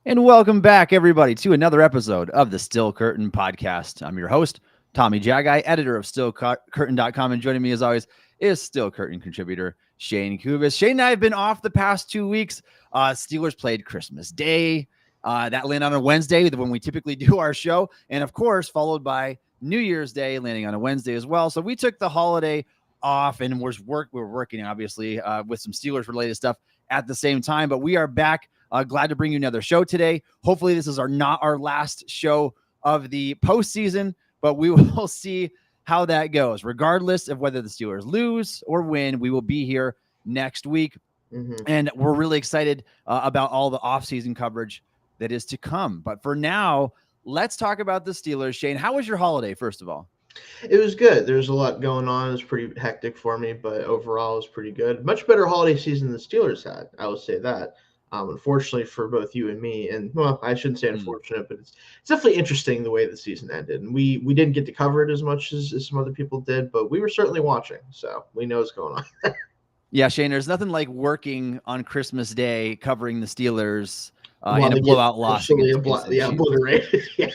And welcome back, everybody, to another episode of the Still Curtain podcast. I'm your host, Tommy Jaggi, editor of StillCurtain.com, and joining me, as always, is Still Curtain contributor Shayne Kubas. Shayne and I have been off the past 2 weeks. Steelers played Christmas Day. That landed on a Wednesday when we typically do our show, and of course, followed by New Year's Day, landing on a Wednesday as well. So we took the holiday off, and we're working, obviously, with some Steelers-related stuff at the same time, but we are back. Glad to bring you another show today. Hopefully this is not our last show of the postseason, but we will see how that goes. Regardless of whether the Steelers lose or win, we will be here next week. And we're really excited about all the offseason coverage that is to come. But for now, let's talk about the Steelers. Shayne, how was your holiday, first of all? It was good. There was a lot going on. It was pretty hectic for me, but overall it was pretty good. Much better holiday season the Steelers had. I would say that. Unfortunately for both you and me, and well, I shouldn't say unfortunate, but it's definitely interesting the way the season ended. And we didn't get to cover it as much as some other people did, but we were certainly watching, so we know what's going on. Yeah, Shayne, there's nothing like working on Christmas Day covering the Steelers in a blowout loss. Obliterated. Yeah.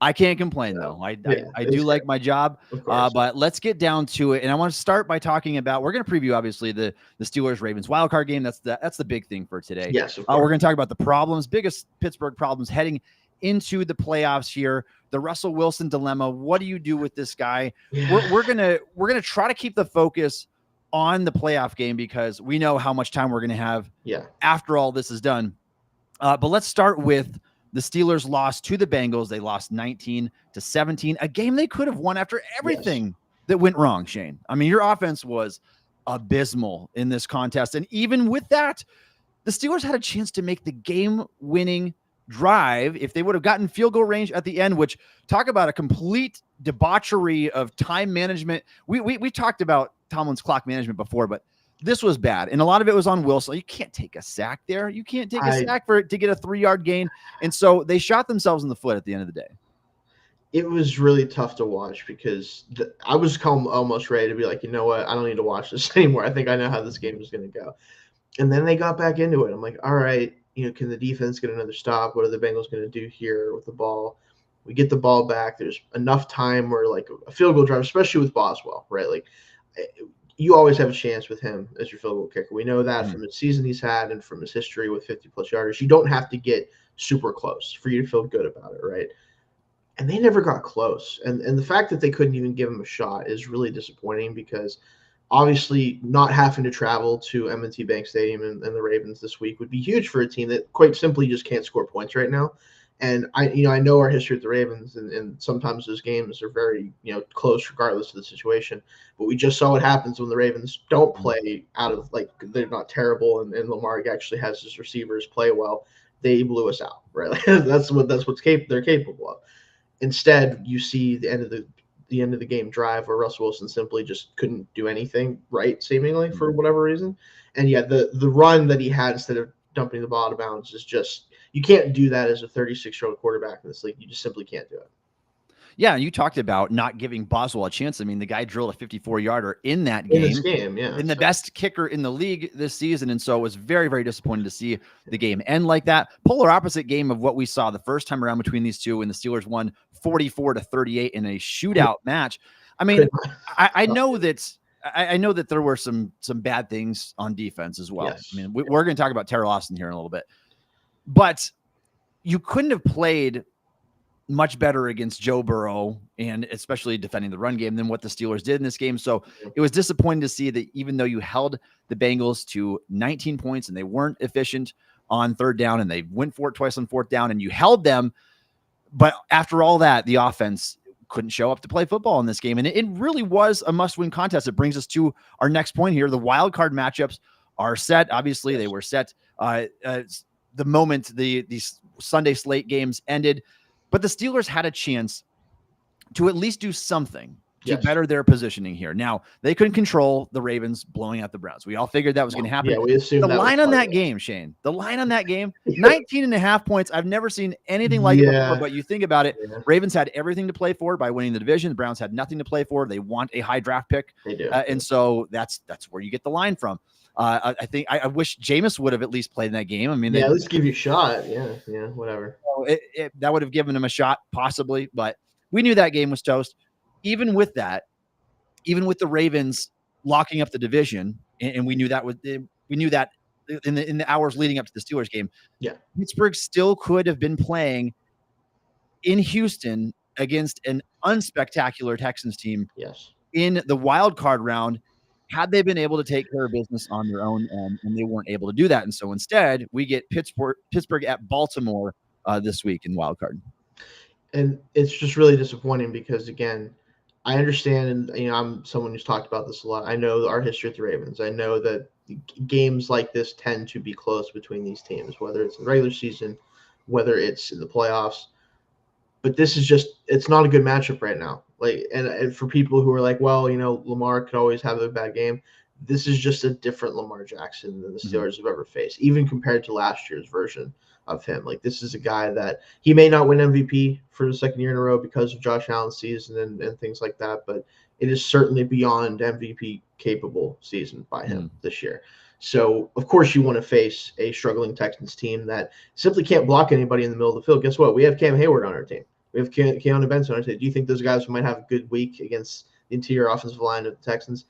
I can't complain, though. I do like my job, but let's get down to it. And I want to start by talking about, we're going to preview, obviously, the Steelers-Ravens wildcard game. That's the big thing for today. Yes, we're going to talk about the problems, biggest Pittsburgh problems heading into the playoffs here. The Russell Wilson dilemma. What do you do with this guy? Yeah. We're gonna try to keep the focus on the playoff game because we know how much time we're going to have after all this is done. But let's start with the Steelers lost to the Bengals. They lost 19-17, a game they could have won after everything that went wrong, Shayne. I mean, your offense was abysmal in this contest. And even with that, the Steelers had a chance to make the game-winning drive if they would have gotten field goal range at the end, which talk about a complete debauchery of time management. We talked about Tomlin's clock management before, but this was bad. And a lot of it was on Wilson. You can't take a sack there. You can't take a sack to get a 3-yard gain. And so they shot themselves in the foot at the end of the day. It was really tough to watch because I was almost ready to be like, you know what? I don't need to watch this anymore. I think I know how this game is going to go. And then they got back into it. I'm like, all right, can the defense get another stop? What are the Bengals going to do here with the ball? We get the ball back. There's enough time where like a field goal drive, especially with Boswell, right? Like you always have a chance with him as your field goal kicker. We know that from the season he's had and from his history with 50-plus yarders. You don't have to get super close for you to feel good about it, right? And they never got close. And the fact that they couldn't even give him a shot is really disappointing because obviously not having to travel to M&T Bank Stadium and the Ravens this week would be huge for a team that quite simply just can't score points right now. And I know our history with the Ravens, and sometimes those games are very, close regardless of the situation. But we just saw what happens when the Ravens don't play out of, like, they're not terrible, and Lamar actually has his receivers play well. They blew us out, right? Like, that's what they're capable of. Instead, you see the end of the game drive where Russell Wilson simply just couldn't do anything right, seemingly for whatever reason. And yet the run that he had instead of dumping the ball out of bounds is just. You can't do that as a 36-year-old quarterback in this league. You just simply can't do it. Yeah, you talked about not giving Boswell a chance. I mean, the guy drilled a 54-yarder in that game. In this game, yeah. And the best kicker in the league this season. And so it was very, very disappointing to see the game end like that. Polar opposite game of what we saw the first time around between these two when the Steelers won 44-38 in a shootout match. I mean, I know that there were some bad things on defense as well. Yes. I mean, we're going to talk about Terrell Austin here in a little bit. But you couldn't have played much better against Joe Burrow and especially defending the run game than what the Steelers did in this game. So it was disappointing to see that even though you held the Bengals to 19 points and they weren't efficient on third down and they went for it twice on fourth down and you held them. But after all that, the offense couldn't show up to play football in this game. And it really was a must-win contest. It brings us to our next point here. The wild card matchups are set. Obviously, they were set the moment these Sunday slate games ended, but the Steelers had a chance to at least do something to better their positioning here. Now, they couldn't control the Ravens blowing out the Browns. We all figured that was going to happen. Yeah, we assumed the line on that game, Shayne, 19.5 points. I've never seen anything like it before, but you think about it, Ravens had everything to play for by winning the division. The Browns had nothing to play for. They want a high draft pick. They do. And so that's where you get the line from. I think I wish Jameis would have at least played in that game. I mean, at least give you a shot. Yeah, whatever. that would have given him a shot possibly, but we knew that game was toast. Even with that, even with the Ravens locking up the division, and we knew that in the hours leading up to the Steelers game, Pittsburgh still could have been playing in Houston against an unspectacular Texans team in the wild card round had they been able to take care of business on their own, and they weren't able to do that. And so instead, we get Pittsburgh at Baltimore this week in wild card. And it's just really disappointing because, again, I understand, and I'm someone who's talked about this a lot. I know our history with the Ravens. I know that games like this tend to be close between these teams, whether it's in the regular season, whether it's in the playoffs. But this is it's not a good matchup right now. And for people who are like, well, Lamar could always have a bad game. This is just a different Lamar Jackson than the Steelers have ever faced, even compared to last year's version of him. This is a guy that he may not win MVP for the second year in a row because of Josh Allen's season and things like that, but it is certainly beyond MVP capable season by him this year. So, of course, you want to face a struggling Texans team that simply can't block anybody in the middle of the field. Guess what? We have Cam Hayward on our team. We have Keanu Benson on our team. Do you think those guys might have a good week against the interior offensive line of the Texans?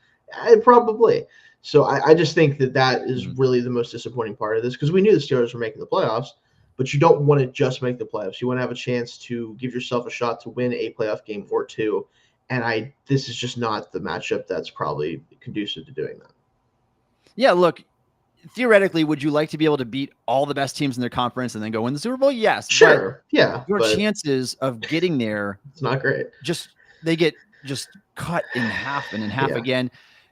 Probably. So I just think that is really the most disappointing part of this, because we knew the Steelers were making the playoffs, but you don't want to just make the playoffs. You want to have a chance to give yourself a shot to win a playoff game or two. And this is just not the matchup that's probably conducive to doing that. Yeah, look, theoretically, would you like to be able to beat all the best teams in their conference and then go win the Super Bowl? Yes. Sure. Yeah. Your chances of getting there, it's not great. They get cut in half and in half again.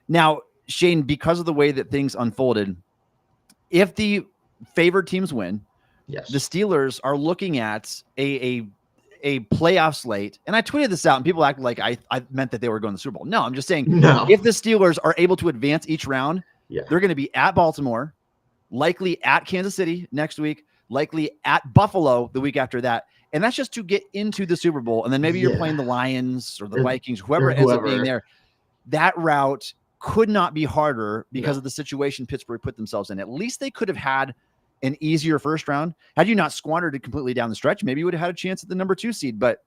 Now, Shayne, because of the way that things unfolded, if the favored teams win, the Steelers are looking at a playoff slate. And I tweeted this out and people act like I meant that they were going to the Super Bowl. No, I'm just saying if the Steelers are able to advance each round, they're going to be at Baltimore, likely at Kansas City next week, likely at Buffalo the week after that. And that's just to get into the Super Bowl. And then maybe you're playing the Lions or the Vikings, whoever ends up being there. That route could not be harder because of the situation Pittsburgh put themselves in. At least they could have had an easier first round. Had you not squandered it completely down the stretch, maybe you would have had a chance at the number 2 seed, but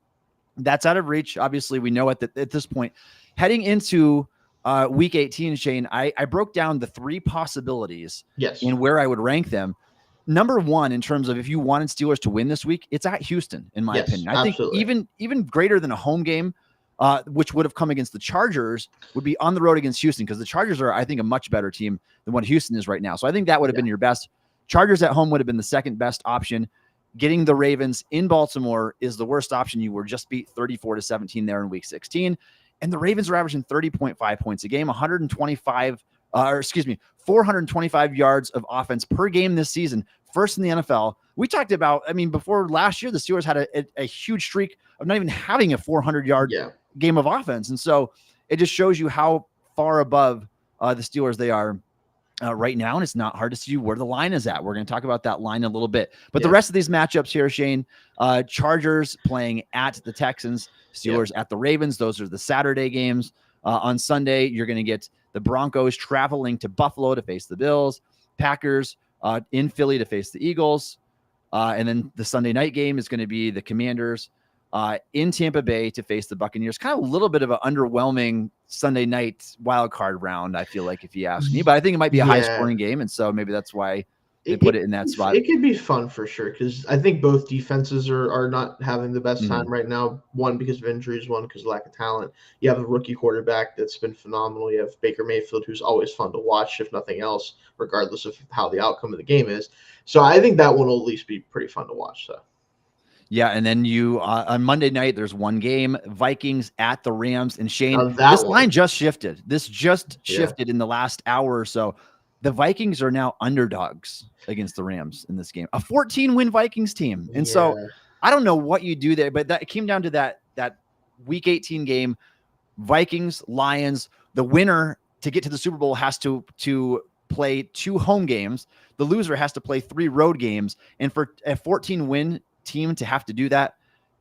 that's out of reach. Obviously, we know at this point. Heading into week 18, Shayne, I broke down the 3 possibilities in where I would rank them. Number 1, in terms of if you wanted Steelers to win this week, it's at Houston, in my opinion. I think even greater than a home game, which would have come against the Chargers, would be on the road against Houston, because the Chargers are, I think, a much better team than what Houston is right now. So I think that would have been your best. Chargers at home would have been the second best option. Getting the Ravens in Baltimore is the worst option. You were just beat 34-17 there in week 16. And the Ravens are averaging 30.5 points a game, 425 yards of offense per game this season, first in the NFL. We talked about, before last year, the Steelers had a huge streak of not even having a 400-yard game of offense. And so it just shows you how far above the Steelers they are right now. And it's not hard to see where the line is at. We're going to talk about that line in a little bit. But the rest of these matchups here, Shayne, Chargers playing at the Texans, Steelers at the Ravens. Those are the Saturday games. On Sunday, you're going to get the Broncos traveling to Buffalo to face the Bills, Packers in Philly to face the Eagles. And then the Sunday night game is going to be the Commanders in Tampa Bay to face the Buccaneers. Kind of a little bit of an underwhelming Sunday night wild card round, I feel like, if you ask me. But I think it might be a high scoring game, and so maybe that's why they put it in that spot. It could be fun for sure, because I think both defenses are not having the best time right now. One, because of injuries, one, because of lack of talent. You have a rookie quarterback that's been phenomenal. You have Baker Mayfield, who's always fun to watch, if nothing else, regardless of how the outcome of the game is. So I think that one will at least be pretty fun to watch. So. Yeah, and then you on Monday night, there's one game, Vikings at the Rams. And Shayne, this line just shifted. This just shifted in the last hour or so. The Vikings are now underdogs against the Rams in this game, a 14-win Vikings team. And so I don't know what you do there, but that came down to that week 18 game, Vikings, Lions. The winner to get to the Super Bowl has to play 2 home games. The loser has to play 3 road games. And for a 14-win team to have to do that,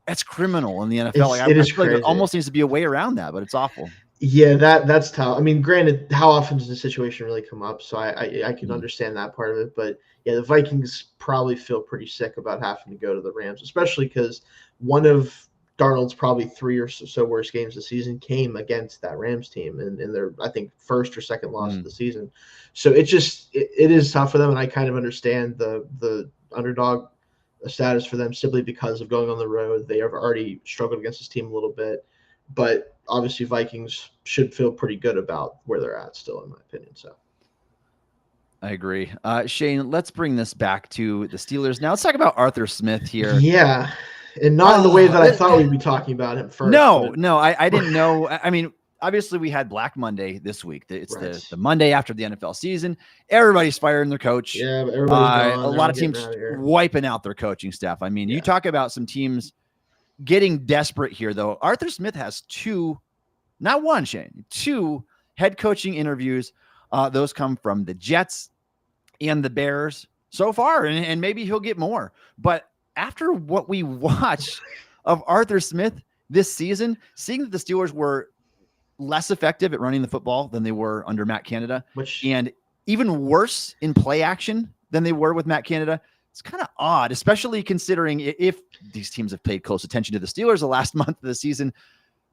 that's criminal in the NFL. It is crazy. There almost needs to be a way around that, but it's awful. Yeah, that's tough. I mean, granted, how often does the situation really come up? So I can Mhm. understand that part of it. But yeah, the Vikings probably feel pretty sick about having to go to the Rams, especially because one of Darnold's probably three or so worst games this season came against that Rams team and in their, I think, first or second loss of Mm. the season. So it is tough for them, and I kind of understand the underdog status for them simply because of going on the road. They have already struggled against this team a little bit, but obviously Vikings should feel pretty good about where they're at still, in my opinion. So I agree. Shayne, let's bring this back to the Steelers. Now let's talk about Arthur Smith here. yeah, and not in the way Oh, that I thought we'd be talking about him first, no, but no, I didn't know. I mean, obviously we had Black Monday this week. It's right. the Monday after the NFL season. Everybody's firing their coach. Yeah, but everybody's A gone. They're lot all of getting teams out of here. wiping out their coaching staff. I mean, you Yeah. talk about some teams getting desperate here, though. Arthur Smith has two, not one, Shayne, two head coaching interviews. Those come from the Jets and the Bears so far, and maybe he'll get more. But after what we watched of Arthur Smith this season, seeing that the Steelers were less effective at running the football than they were under Matt Canada, Which and even worse in play action than they were with Matt Canada, it's kind of odd, especially considering if these teams have paid close attention to the Steelers the last month of the season.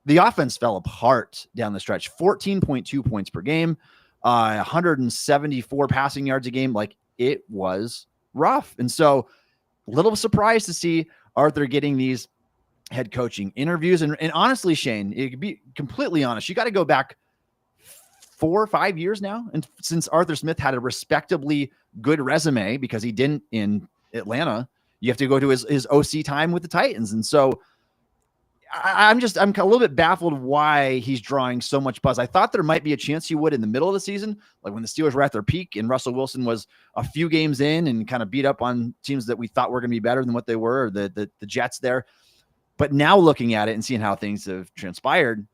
The offense fell apart down the stretch, 14.2 points per game, 174 passing yards a game. Like, it was rough. And so a little surprised to see Arthur getting these head coaching interviews. And honestly, Shayne, it could be completely honest, you got to go back 4 or 5 years now. And since Arthur Smith had a respectably good resume, because he didn't in Atlanta, you have to go to his OC time with the Titans. And so I'm a little bit baffled why he's drawing so much buzz. I thought there might be a chance he would in the middle of the season, like when the Steelers were at their peak and Russell Wilson was a few games in and kind of beat up on teams that we thought were going to be better than what they were, or the Jets there. But now looking at it and seeing how things have transpired,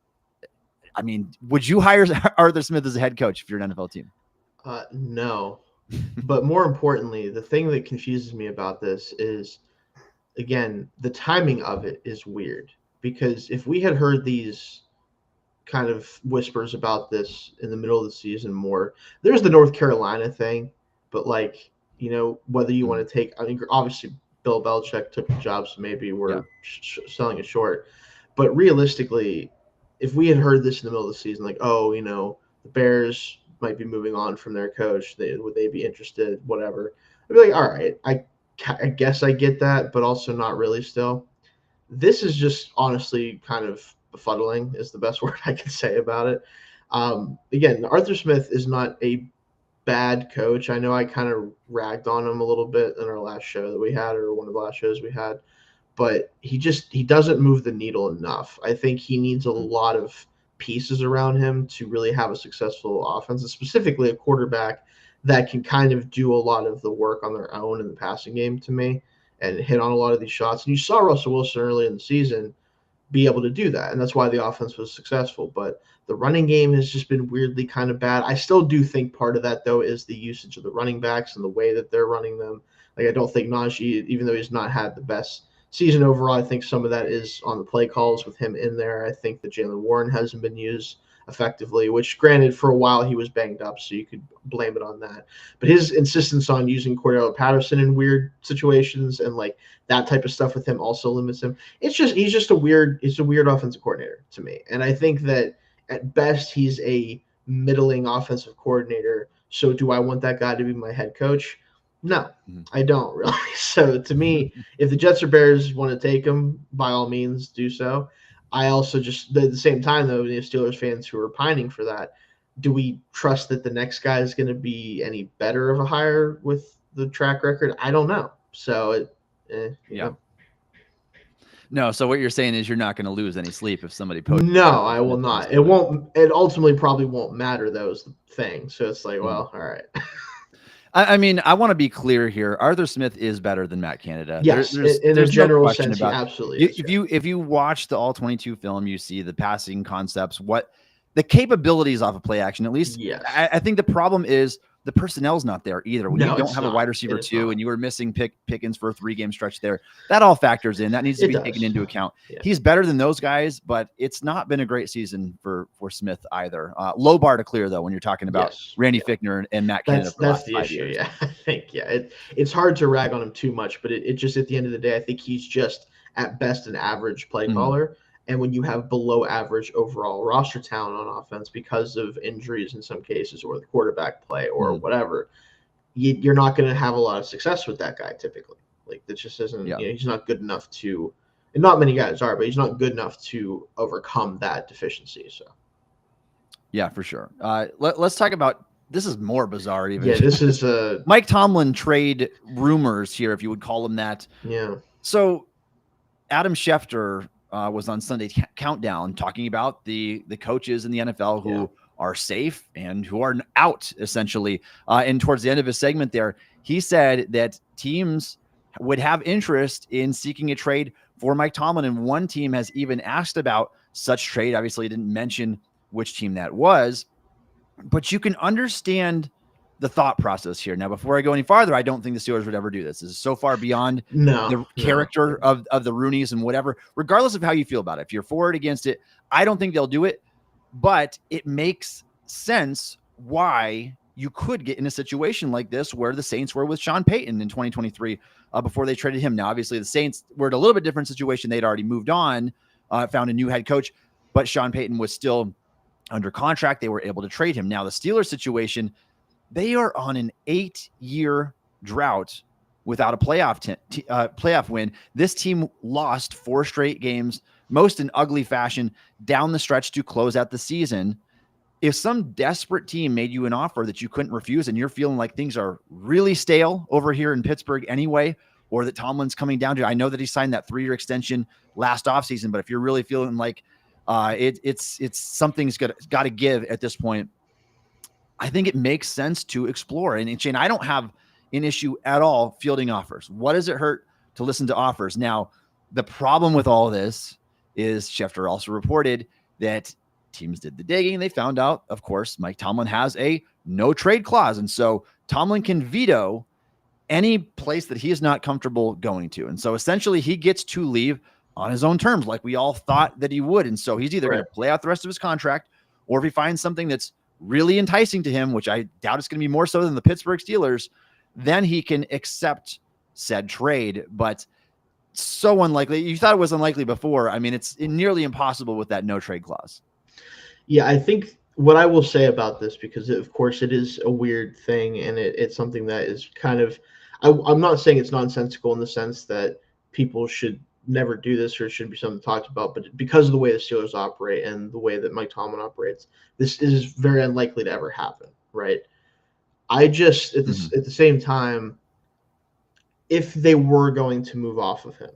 I mean, would you hire Arthur Smith as a head coach if you're an NFL team? no. But more importantly, the thing that confuses me about this is, again, the timing of it is weird. Because if we had heard these kind of whispers about this in the middle of the season more, there's the North Carolina thing, but like, whether you want to take, I mean, obviously Bill Belichick took the job, so maybe we're selling it short. But realistically, if we had heard this in the middle of the season, like, oh, the Bears might be moving on from their coach, would they be interested? Whatever. I'd be like, all right, I guess I get that, but also not really still. This is just honestly kind of befuddling is the best word I can say about it. Again, Arthur Smith is not a bad coach. I know I kind of ragged on him a little bit in our last show that we had, or one of the last shows we had, but he doesn't move the needle enough. I think he needs a lot of pieces around him to really have a successful offense, and specifically a quarterback that can kind of do a lot of the work on their own in the passing game to me and hit on a lot of these shots. And you saw Russell Wilson early in the season be able to do that, and that's why the offense was successful. But the running game has just been weirdly kind of bad. I still do think part of that, though, is the usage of the running backs and the way that they're running them. Like, I don't think Najee, even though he's not had the best season overall, I think some of that is on the play calls with him in there. I think that Jaylen Warren hasn't been used effectively, which granted for a while he was banged up, so you could blame it on that. But his insistence on using Cordell Patterson in weird situations and like that type of stuff with him also limits him. He's just a weird offensive coordinator to me. And I think that at best he's a middling offensive coordinator. So do I want that guy to be my head coach? No, I don't really. So to me, if the Jets or Bears want to take him, by all means do so. I also just at the same time, though, the Steelers fans who are pining for that, do we trust that the next guy is going to be any better of a hire with the track record? I don't know. So, No, so what you're saying is you're not going to lose any sleep if somebody poaches. No, I will not. It won't. It ultimately probably won't matter, though, is the thing. So it's like, well, all right. I mean, I want to be clear here. Arthur Smith is better than Matt Canada. Yes, in a general sense, he absolutely is. If you watch the All-22 film, you see the passing concepts, what the capabilities off of play action, at least. Yes. I think the problem is the personnel's not there either. When you don't have a wide receiver too, and you were missing Pickens for a 3-game stretch there, that all factors in. That needs to be taken into account. Yeah. He's better than those guys, but it's not been a great season for Smith either. Low bar to clear though when you're talking about Randy Fichtner and Matt Canada. That's the issue. Years. Yeah, I think it's hard to rag on him too much, but it just at the end of the day, I think he's just at best an average play caller. And when you have below average overall roster talent on offense because of injuries in some cases or the quarterback play or whatever, you're not going to have a lot of success with that guy typically. Like that just isn't, he's not good enough to, and not many guys are, but he's not good enough to overcome that deficiency. So. Yeah, for sure. Let's talk about, this is more bizarre even. Yeah, this is Mike Tomlin trade rumors here, if you would call them that. Yeah. So Adam Schefter was on Sunday Countdown talking about the coaches in the NFL who are safe and who are out essentially. And towards the end of his segment there, he said that teams would have interest in seeking a trade for Mike Tomlin. And one team has even asked about such trade. Obviously, he didn't mention which team that was, but you can understand the thought process here. Now, before I go any farther, I don't think the Steelers would ever do this. This is so far beyond the character of the Rooneys and whatever, regardless of how you feel about it. If you're for it, against it, I don't think they'll do it, but it makes sense why you could get in a situation like this where the Saints were with Sean Payton in 2023 before they traded him. Now, obviously, the Saints were in a little bit different situation. They'd already moved on, found a new head coach, but Sean Payton was still under contract. They were able to trade him. Now, the Steelers situation, they are on an 8-year drought without a playoff win. This team lost 4 straight games, most in ugly fashion, down the stretch to close out the season. If some desperate team made you an offer that you couldn't refuse and you're feeling like things are really stale over here in Pittsburgh anyway, or that Tomlin's coming down to, I know that he signed that 3-year extension last offseason, but if you're really feeling like it's something's got to give at this point, I think it makes sense to explore. And Shayne, I don't have an issue at all fielding offers. What does it hurt to listen to offers? Now, the problem with all this is Schefter also reported that teams did the digging. They found out, of course, Mike Tomlin has a no trade clause. And so Tomlin can veto any place that he is not comfortable going to. And so essentially he gets to leave on his own terms, like we all thought that he would. And so he's either going to play out the rest of his contract, or if he finds something that's really enticing to him, which I doubt it's going to be more so than the Pittsburgh Steelers, then he can accept said trade. But so unlikely. You thought it was unlikely before. I mean, it's nearly impossible with that no trade clause. Yeah, I think what I will say about this, because of course it is a weird thing, and it's something that is kind of, I'm not saying it's nonsensical in the sense that people should never do this or it shouldn't be something talked about, but because of the way the Steelers operate and the way that Mike Tomlin operates, this is very unlikely to ever happen, right? I just, at the same time, if they were going to move off of him,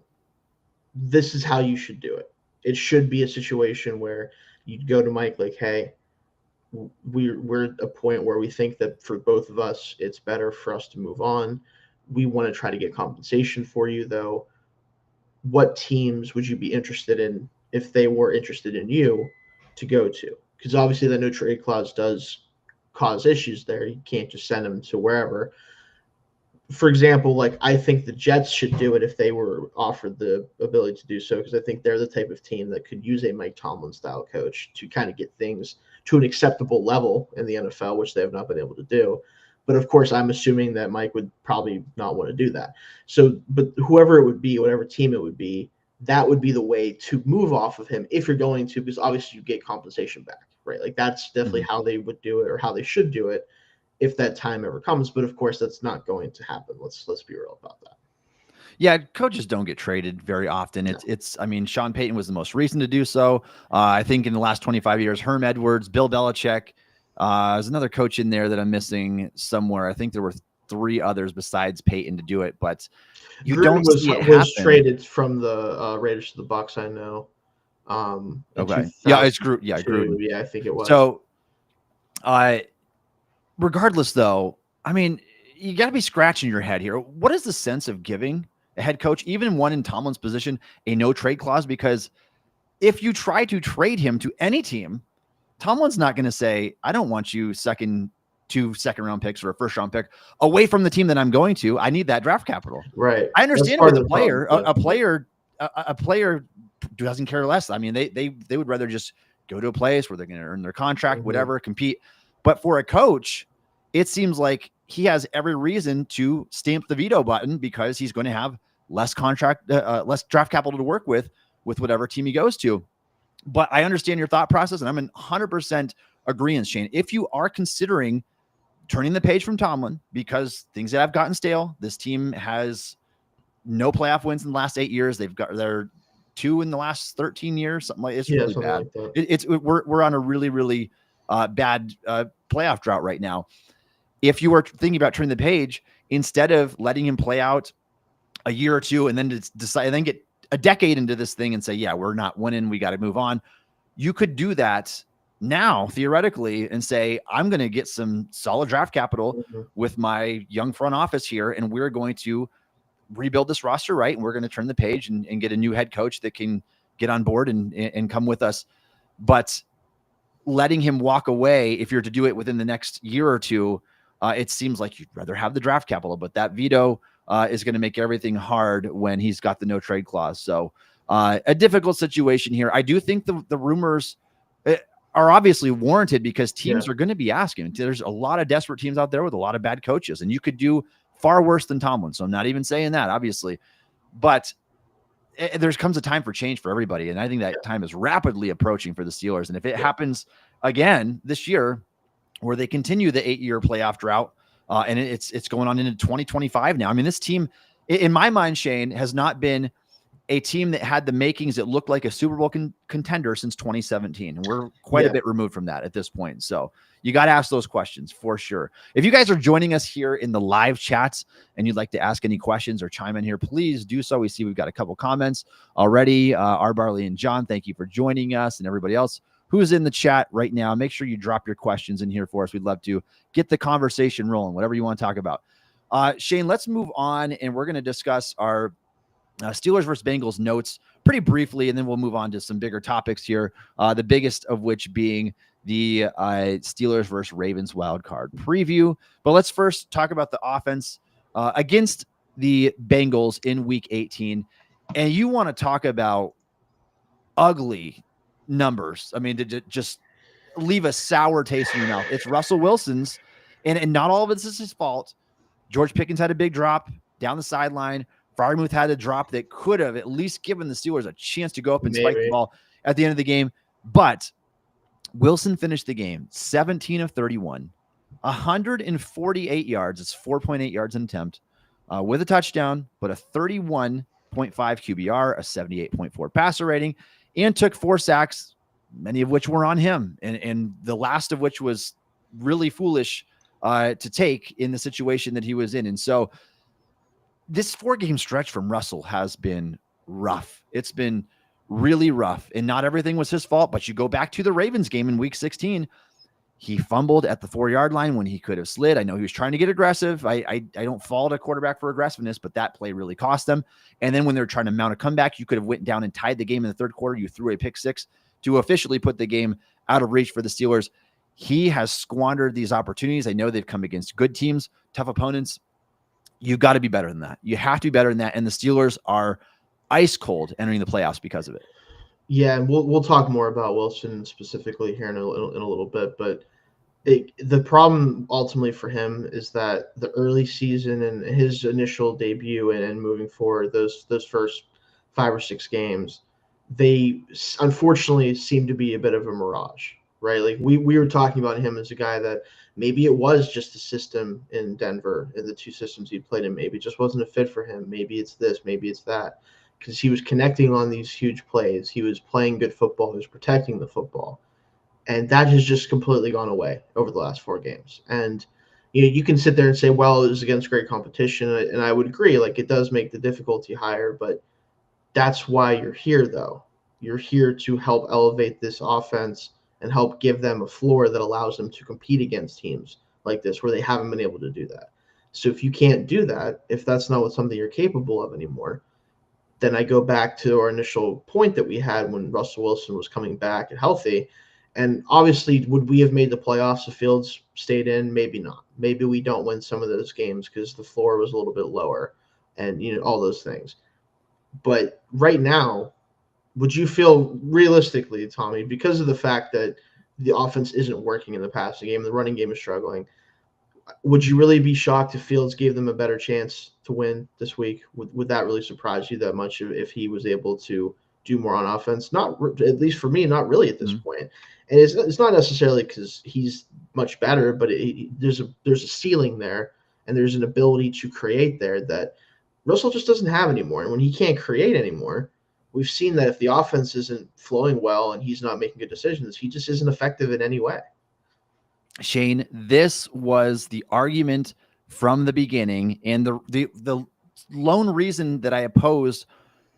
this is how you should do it. It should be a situation where you'd go to Mike like, hey, we're at a point where we think that for both of us, it's better for us to move on. We want to try to get compensation for you, though. What teams would you be interested in if they were interested in you to go to? Because obviously the no trade clause does cause issues there. You can't just send them to wherever. For example, like I think the Jets should do it if they were offered the ability to do so, because I think they're the type of team that could use a Mike Tomlin style coach to kind of get things to an acceptable level in the NFL, which they have not been able to do. But of course, I'm assuming that Mike would probably not want to do that. So, but whoever it would be, whatever team it would be, that would be the way to move off of him if you're going to, because obviously you get compensation back, right? Like that's definitely how they would do it, or how they should do it if that time ever comes. But of course, that's not going to happen. Let's be real about that. Yeah, coaches don't get traded very often. It's. I mean, Sean Payton was the most recent to do so. I think in the last 25 years, Herm Edwards, Bill Belichick. There's another coach in there that I'm missing somewhere. I think there were 3 others besides Payton to do it, but you don't see it happen. Was traded from the Raiders to the Bucs, I know. Okay. Yeah, it's Gruden. Yeah, Gruden. Yeah, I think it was. So, regardless, though, I mean, you got to be scratching your head here. What is the sense of giving a head coach, even one in Tomlin's position, a no trade clause? Because if you try to trade him to any team, Tomlin's not going to say, I don't want you two second-round picks or a first-round pick away from the team that I'm going to. I need that draft capital. Right. I understand it with a player. A player doesn't care less. I mean, they would rather just go to a place where they're going to earn their contract, whatever, compete. But for a coach, it seems like he has every reason to stamp the veto button because he's going to have less draft capital to work with whatever team he goes to. But I understand your thought process, and I'm in 100% agreement, Shayne. If you are considering turning the page from Tomlin because things that have gotten stale, this team has no playoff wins in the last 8 years. They're 2 in the last 13 years, something like it's really bad. Like we're on a really, really bad playoff drought right now. If you were thinking about turning the page, instead of letting him play out a year or two and then decide, and then get a decade into this thing and say, yeah, we're not winning, we got to move on. You could do that now theoretically and say, I'm going to get some solid draft capital with my young front office here, and we're going to rebuild this roster, right? And we're going to turn the page and get a new head coach that can get on board and come with us. But letting him walk away, if you're to do it within the next year or two, it seems like you'd rather have the draft capital, but that veto is going to make everything hard when he's got the no trade clause. So a difficult situation here. I do think the rumors are obviously warranted because teams are going to be asking. There's a lot of desperate teams out there with a lot of bad coaches, and you could do far worse than Tomlin. So I'm not even saying that, obviously, but there comes a time for change for everybody. And I think that time is rapidly approaching for the Steelers. And if it happens again this year, where they continue the 8-year playoff drought, and it's going on into 2025 now. I mean, this team, in my mind, Shayne, has not been a team that had the makings that looked like a Super Bowl contender since 2017. And we're quite a bit removed from that at this point. So you got to ask those questions for sure. If you guys are joining us here in the live chats and you'd like to ask any questions or chime in here, please do so. We see we've got a couple comments already. R. Barley and John, thank you for joining us, and everybody else who's in the chat right now. Make sure you drop your questions in here for us. We'd love to get the conversation rolling, whatever you want to talk about. Shayne, let's move on, and we're going to discuss our Steelers versus Bengals notes pretty briefly, and then we'll move on to some bigger topics here. The biggest of which being the Steelers versus Ravens wild card preview. But let's first talk about the offense against the Bengals in Week 18. And you want to talk about ugly numbers. I mean, to just leave a sour taste in your mouth. It's Russell Wilson's, and not all of it is his fault. George Pickens had a big drop down the sideline. Freiermuth had a drop that could have at least given the Steelers a chance to go up and spike the ball at the end of the game. But Wilson finished the game 17 of 31, 148 yards. It's 4.8 yards an attempt with a touchdown, but a 31.5 QBR, a 78.4 passer rating, and took 4 sacks, many of which were on him, and the last of which was really foolish to take in the situation that he was in. And so this 4-game stretch from Russell has been rough. It's been really rough, and not everything was his fault. But you go back to the Ravens game in Week 16, he fumbled at the 4-yard line when he could have slid. I know he was trying to get aggressive. I don't fault a quarterback for aggressiveness, but that play really cost them. And then when they were trying to mount a comeback, you could have went down and tied the game in the third quarter. You threw a pick 6 to officially put the game out of reach for the Steelers. He has squandered these opportunities. I know they've come against good teams, tough opponents. You got to be better than that. You have to be better than that. And the Steelers are ice cold entering the playoffs because of it. Yeah, and we'll talk more about Wilson specifically here in a little bit, but the problem ultimately for him is that the early season and his initial debut and moving forward, those first 5 or 6 games, they unfortunately seem to be a bit of a mirage, right? Like we were talking about him as a guy that maybe it was just the system in Denver and the 2 systems he played in. Maybe it just wasn't a fit for him. Maybe it's this, maybe it's that. Because he was connecting on these huge plays. He was playing good football. He was protecting the football. And that has just completely gone away over the last 4 games. And you can sit there and say, well, it was against great competition. And I would agree, like it does make the difficulty higher. But that's why you're here, though. You're here to help elevate this offense and help give them a floor that allows them to compete against teams like this where they haven't been able to do that. So if you can't do that, if that's not something you're capable of anymore, then I go back to our initial point that we had when Russell Wilson was coming back and healthy, And obviously, would we have made the playoffs if Fields stayed in? Maybe not. Maybe we don't win some of those games because the floor was a little bit lower and, all those things. But right now, would you feel realistically, Tommy, because of the fact that the offense isn't working in the passing game, the running game is struggling, would you really be shocked if Fields gave them a better chance to win this week? Would that really surprise you that much if he was able to do more on offense? Not, at least for me, not really at this point. And it's not necessarily because he's much better, but there's a ceiling there, and there's an ability to create there that Russell just doesn't have anymore. And when he can't create anymore, we've seen that if the offense isn't flowing well and he's not making good decisions, he just isn't effective in any way. Shayne, this was the argument from the beginning, and the lone reason that I opposed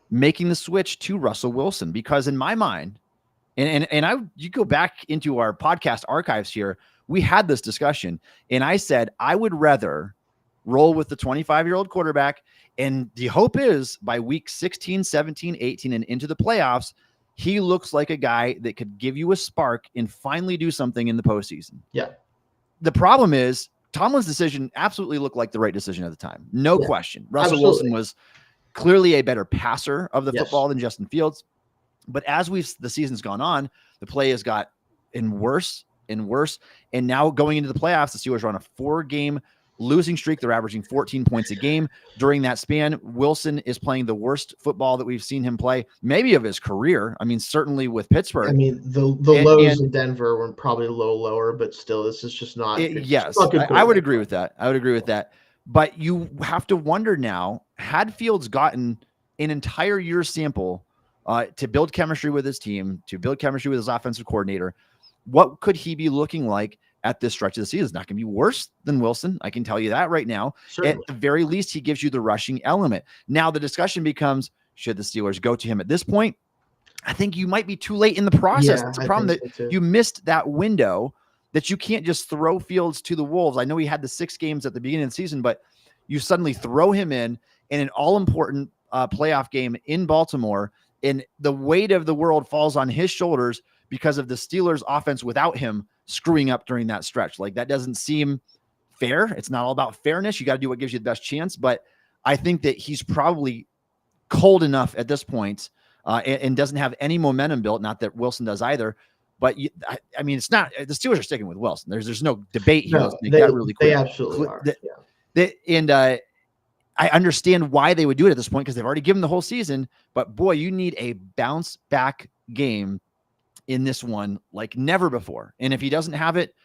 making the switch to Russell Wilson, because in my mind, you go back into our podcast archives here, we had this discussion, and I said I would rather roll with the 25-year-old quarterback, and the hope is by week 16, 17, 18, and into the playoffs, he looks like a guy that could give you a spark and finally do something in the postseason. Yeah. The problem is Tomlin's decision absolutely looked like the right decision at the time. No question. Russell Wilson was clearly a better passer of the football than Justin Fields. But as the season's gone on, the play has got worse and worse. And now going into the playoffs, the Steelers are on a 4-game losing streak. They're averaging 14 points a game during that span. Wilson is playing the worst football that we've seen him play, maybe of his career. I mean, certainly with Pittsburgh. I mean, the lows in Denver were probably a little lower, but still, this is just not. I would agree with that. But you have to wonder now, had Fields gotten an entire year's sample to build chemistry with his team, to build chemistry with his offensive coordinator, what could he be looking like at this stretch of the season? It's not going to be worse than Wilson. I can tell you that right now. Certainly. At the very least, he gives you the rushing element. Now the discussion becomes, should the Steelers go to him at this point? I think you might be too late in the process. It's a problem that you missed that window, that you can't just throw Fields to the Wolves. I know he had the 6 games at the beginning of the season, but you suddenly throw him in an all-important playoff game in Baltimore, and the weight of the world falls on his shoulders because of the Steelers' offense without him screwing up during that stretch. Like, that doesn't seem fair. It's not all about fairness. You got to do what gives you the best chance. But I think that he's probably cold enough at this point and doesn't have any momentum built. Not that Wilson does either. But I mean, it's not, the Steelers are sticking with Wilson. There's no debate here. No, they absolutely are. I understand why they would do it at this point, because they've already given the whole season. But boy, you need a bounce back game in this one like never before. And if he doesn't have it,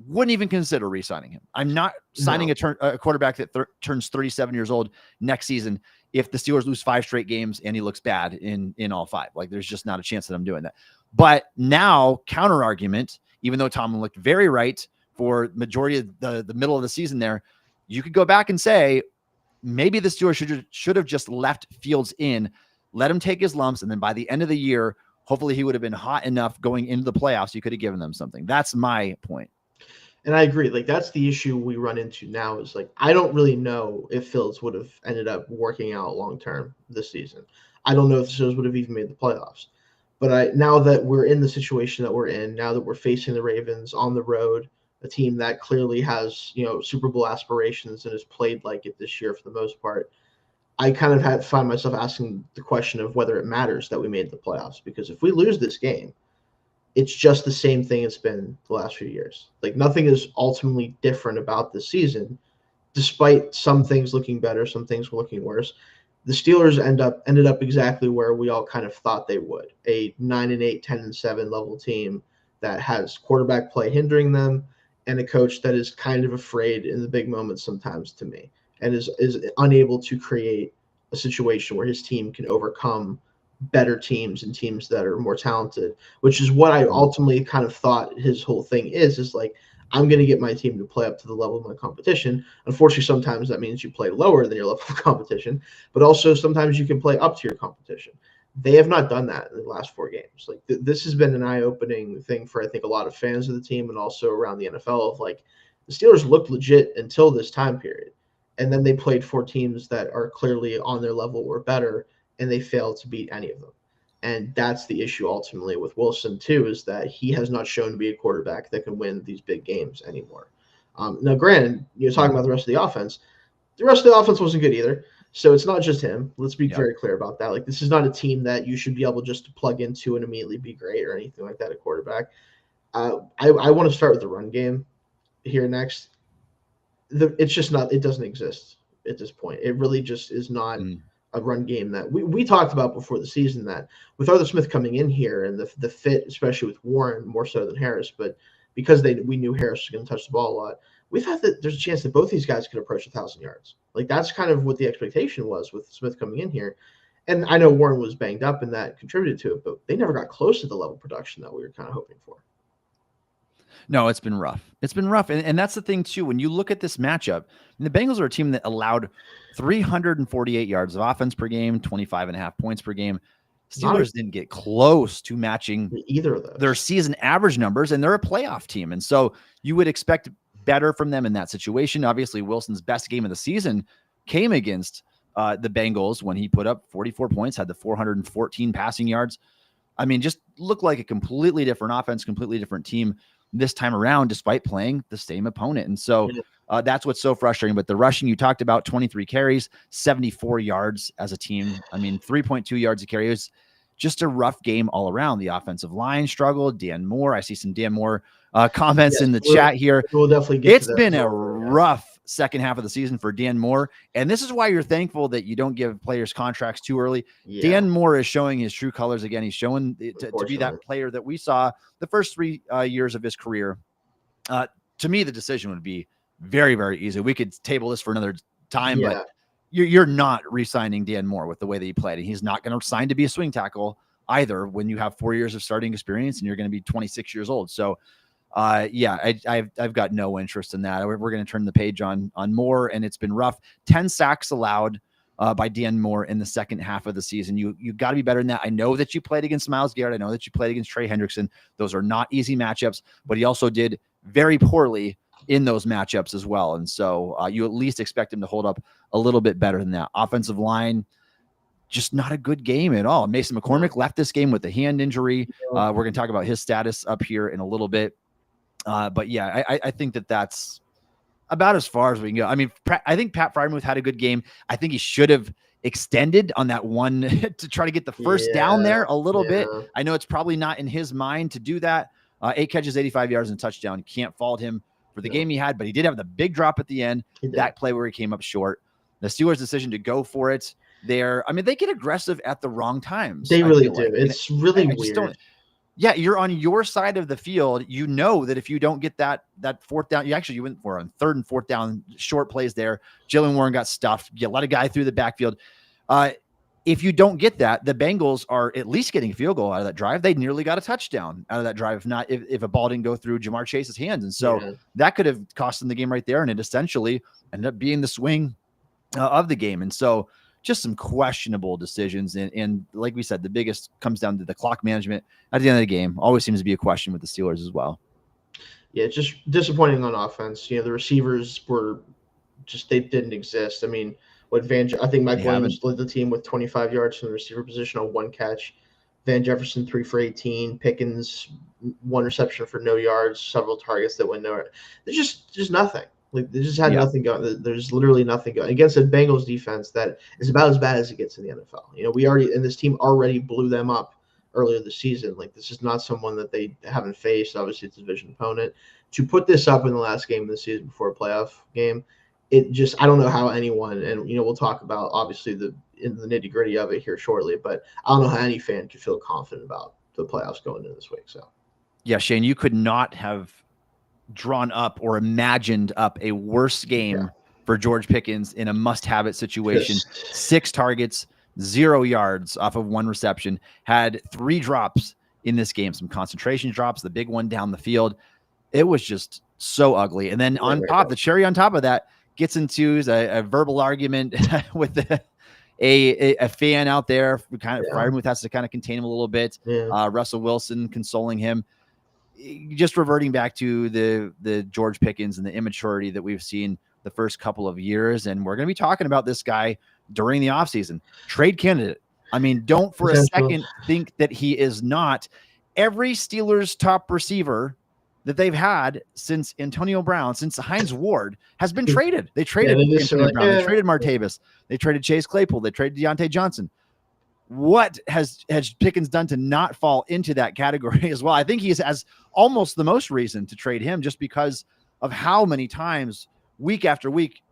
wouldn't even consider re-signing him. I'm not signing a quarterback that turns 37 years old next season if the Steelers lose 5 straight games and he looks bad in all 5. Like, there's just not a chance that I'm doing that. But now, counter argument, even though Tomlin looked very right for majority of the middle of the season there, you could go back and say maybe the Steelers should have just left Fields in, let him take his lumps, and then by the end of the year, hopefully he would have been hot enough going into the playoffs, you could have given them something. That's my point. And I agree. Like, that's the issue we run into now, is like, I don't really know if Fields would have ended up working out long-term this season. I don't know if the Steelers would have even made the playoffs. But now that we're in the situation that we're in, now that we're facing the Ravens on the road, a team that clearly has, Super Bowl aspirations and has played like it this year for the most part, I kind of find myself asking the question of whether it matters that we made the playoffs. Because if we lose this game, it's just the same thing it's been the last few years. Like, nothing is ultimately different about this season, despite some things looking better, some things looking worse. The Steelers ended up exactly where we all kind of thought they would. A 9-8, 10-7 level team that has quarterback play hindering them, and a coach that is kind of afraid in the big moments sometimes, to me, and is unable to create a situation where his team can overcome better teams and teams that are more talented, which is what I ultimately kind of thought his whole thing is like, I'm going to get my team to play up to the level of my competition. Unfortunately, sometimes that means you play lower than your level of competition, but also sometimes you can play up to your competition. They have not done that in the last 4 games. Like, this has been an eye-opening thing for, I think, a lot of fans of the team and also around the NFL, of like, the Steelers looked legit until this time period. And then they played 4 teams that are clearly on their level or better, and they failed to beat any of them. And that's the issue ultimately with Wilson too, is that he has not shown to be a quarterback that can win these big games anymore. Now, granted, you're talking about the rest of the offense. The rest of the offense wasn't good either. So it's not just him. Let's be very clear about that. Like, this is not a team that you should be able just to plug into and immediately be great or anything like that at quarterback. I want to start with the run game here next. It's just not. It doesn't exist at this point. It really just is not a run game that we talked about before the season, that with Arthur Smith coming in here and the fit, especially with Warren more so than Harris, but because we knew Harris was going to touch the ball a lot, we thought that there's a chance that both these guys could approach 1,000 yards. Like, that's kind of what the expectation was with Smith coming in here. And I know Warren was banged up and that contributed to it, but they never got close to the level of production that we were kind of hoping for. No, it's been rough. It's been rough. And that's the thing, too. When you look at this matchup, the Bengals are a team that allowed 348 yards of offense per game, 25.5 points per game. Steelers didn't get close to matching either of those, their season average numbers, and they're a playoff team. And so you would expect better from them in that situation. Obviously, Wilson's best game of the season came against the Bengals when he put up 44 points, had the 414 passing yards. I mean, just looked like a completely different offense, completely different team this time around, despite playing the same opponent. And so that's what's so frustrating. But the rushing, you talked about 23 carries, 74 yards as a team. I mean, 3.2 yards a carry. It was just a rough game all around. The offensive line struggled. Dan Moore, I see some Dan Moore comments in the chat here. We'll definitely get It's been a rough second half of the season for Dan Moore. And this is why you're thankful that you don't give players contracts too early. Dan Moore is showing his true colors again. He's showing to be that player that we saw the first 3 years of his career. To me, the decision would be very, very easy. We could table this for another time, but you're not re-signing Dan Moore with the way that he played. And he's not going to sign to be a swing tackle either when you have 4 years of starting experience and you're going to be 26 years old. So I've got no interest in that. We're going to turn the page on Moore, and it's been rough. 10 sacks allowed by Dan Moore in the second half of the season. You got to be better than that. I know that you played against Myles Garrett. I know that you played against Trey Hendrickson. Those are not easy matchups, but he also did very poorly in those matchups as well. And so you at least expect him to hold up a little bit better than that. Offensive line, just not a good game at all. Mason McCormick left this game with a hand injury. We're going to talk about his status up here in a little bit. But yeah, I think that's about as far as we can go. I mean, I think Pat Freiermuth had a good game. I think he should have extended on that one to try to get the first down there a little bit. I know it's probably not in his mind to do that. 8 catches, 85 yards and a touchdown. Can't fault him for the game he had, but he did have the big drop at the end, that play where he came up short. The Steelers' decision to go for it there. I mean, they get aggressive at the wrong times. They really do. It's really weird. Yeah, you're on your side of the field. You know that if you don't get that fourth down, you went for on 3rd and 4th down, short plays there. Jalen Warren got stuffed. You let a guy through the backfield. If you don't get that, the Bengals are at least getting a field goal out of that drive. They nearly got a touchdown out of that drive, if a ball didn't go through Jamar Chase's hands. And so that could have cost them the game right there. And it essentially ended up being the swing of the game. And so just some questionable decisions. And like we said, the biggest comes down to the clock management at the end of the game. Always seems to be a question with the Steelers as well. Yeah, just disappointing on offense. You know, the receivers were just, they didn't exist. I mean, I think Mike Williams led the team with 25 yards from the receiver position on 1 catch. Van Jefferson 3 for 18. Pickens 1 reception for no yards. Several targets that went nowhere. There's just nothing. Like, they just had nothing going. There's literally nothing going against a Bengals defense that is about as bad as it gets in the NFL. You know, this team already blew them up earlier this season. Like, this is not someone that they haven't faced. Obviously, it's a division opponent. To put this up in the last game of the season before a playoff game, I don't know how anyone, and we'll talk about obviously in the nitty gritty of it here shortly, but I don't know how any fan could feel confident about the playoffs going into this week. So, yeah, Shayne, you could not have drawn up or imagined up a worse game for George Pickens in a must-have-it situation. 6 targets, 0 yards off of 1 reception, had 3 drops in this game, some concentration drops, the big one down the field. It was just so ugly. And then the cherry on top of that, gets into a verbal argument with a fan out there. Freiermuth has to kind of contain him a little bit. Russell Wilson consoling him. Just reverting back to the George Pickens and the immaturity that we've seen the first couple of years. And we're going to be talking about this guy during the offseason. Trade candidate. I mean, don't for a Potential. second think that he is not. Every Steelers top receiver that they've had since Antonio Brown, since Hines Ward, has been traded. They traded they just Antonio like, Brown. They traded Martavis. They traded Chase Claypool. They traded Deontay Johnson. What has Pickens done to not fall into that category as well? I think he has almost the most reason to trade him just because of how many times week after week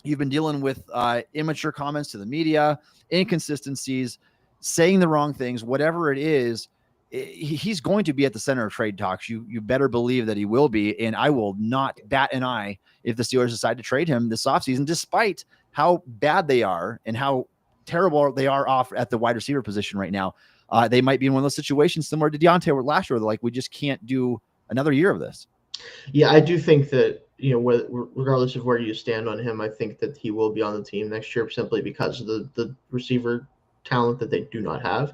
you've been dealing with immature comments to the media, inconsistencies, saying the wrong things, whatever it is. He's going to be at the center of trade talks. You better believe that he will be. And I will not bat an eye if the Steelers decide to trade him this offseason, despite how bad they are and how terrible they are off at the wide receiver position right now. They might be in one of those situations similar to Deontay last year. They're like, we just can't do another year of this. Yeah, I do think that, regardless of where you stand on him, I think that he will be on the team next year simply because of the receiver talent that they do not have.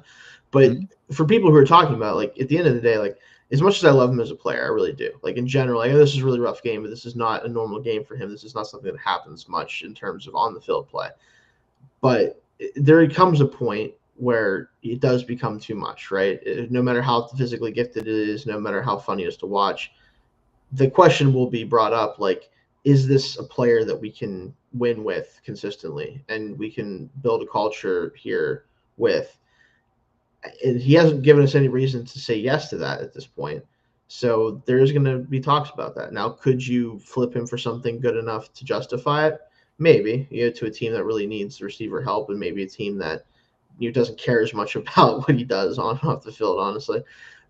But for people who are talking about, like, at the end of the day, like, as much as I love him as a player, I really do. Like, in general, like, this is a really rough game, but this is not a normal game for him. This is not something that happens much in terms of on the field play. But there comes a point where it does become too much, right? No matter how physically gifted it is, no matter how funny it is to watch, the question will be brought up, like, is this a player that we can win with consistently and we can build a culture here with? And he hasn't given us any reason to say yes to that at this point. So there's going to be talks about that. Now, could you flip him for something good enough to justify it? Maybe, to a team that really needs receiver help, and maybe a team that doesn't care as much about what he does on and off the field, honestly.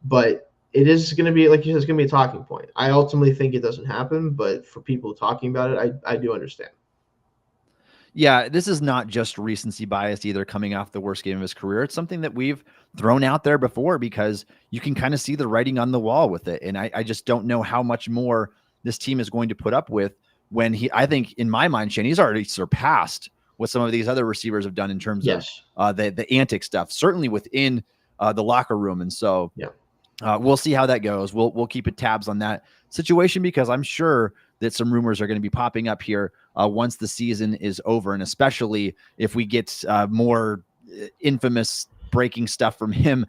But it is going to be, like you said, it's going to be a talking point. I ultimately think it doesn't happen, but for people talking about it, I do understand. Yeah, this is not just recency bias either, coming off the worst game of his career. It's something that we've thrown out there before because you can kind of see the writing on the wall with it. And I just don't know how much more this team is going to put up with when I think in my mind, Shayne, he's already surpassed what some of these other receivers have done in terms of the antic stuff, certainly within the locker room. And so we'll see how that goes. We'll keep it tabs on that situation because I'm sure that some rumors are going to be popping up here once the season is over, and especially if we get more infamous breaking stuff from him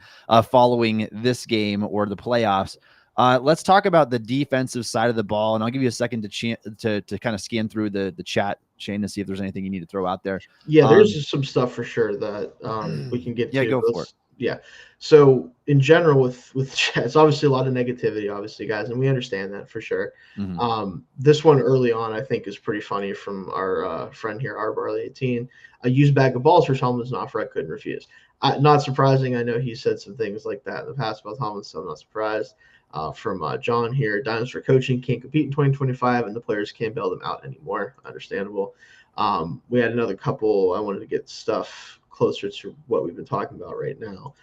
following this game or the playoffs. Let's talk about the defensive side of the ball, and I'll give you a second to kind of scan through the chat, Shayne, to see if there's anything you need to throw out there. Yeah, there's some stuff for sure that we can get to. Yeah, go for it. Yeah. So in general, with it's obviously a lot of negativity, obviously, guys, and we understand that for sure. This one early on, I think, is pretty funny from our friend here, Barley18. A used bag of balls for Tomlin's an offer I couldn't refuse. Not surprising. I know he said some things like that in the past about Tomlin, so I'm not surprised. From John here, dinosaur coaching can't compete in 2025, and the players can't bail them out anymore. Understandable. We had another couple. I wanted to get stuff closer to what we've been talking about right now.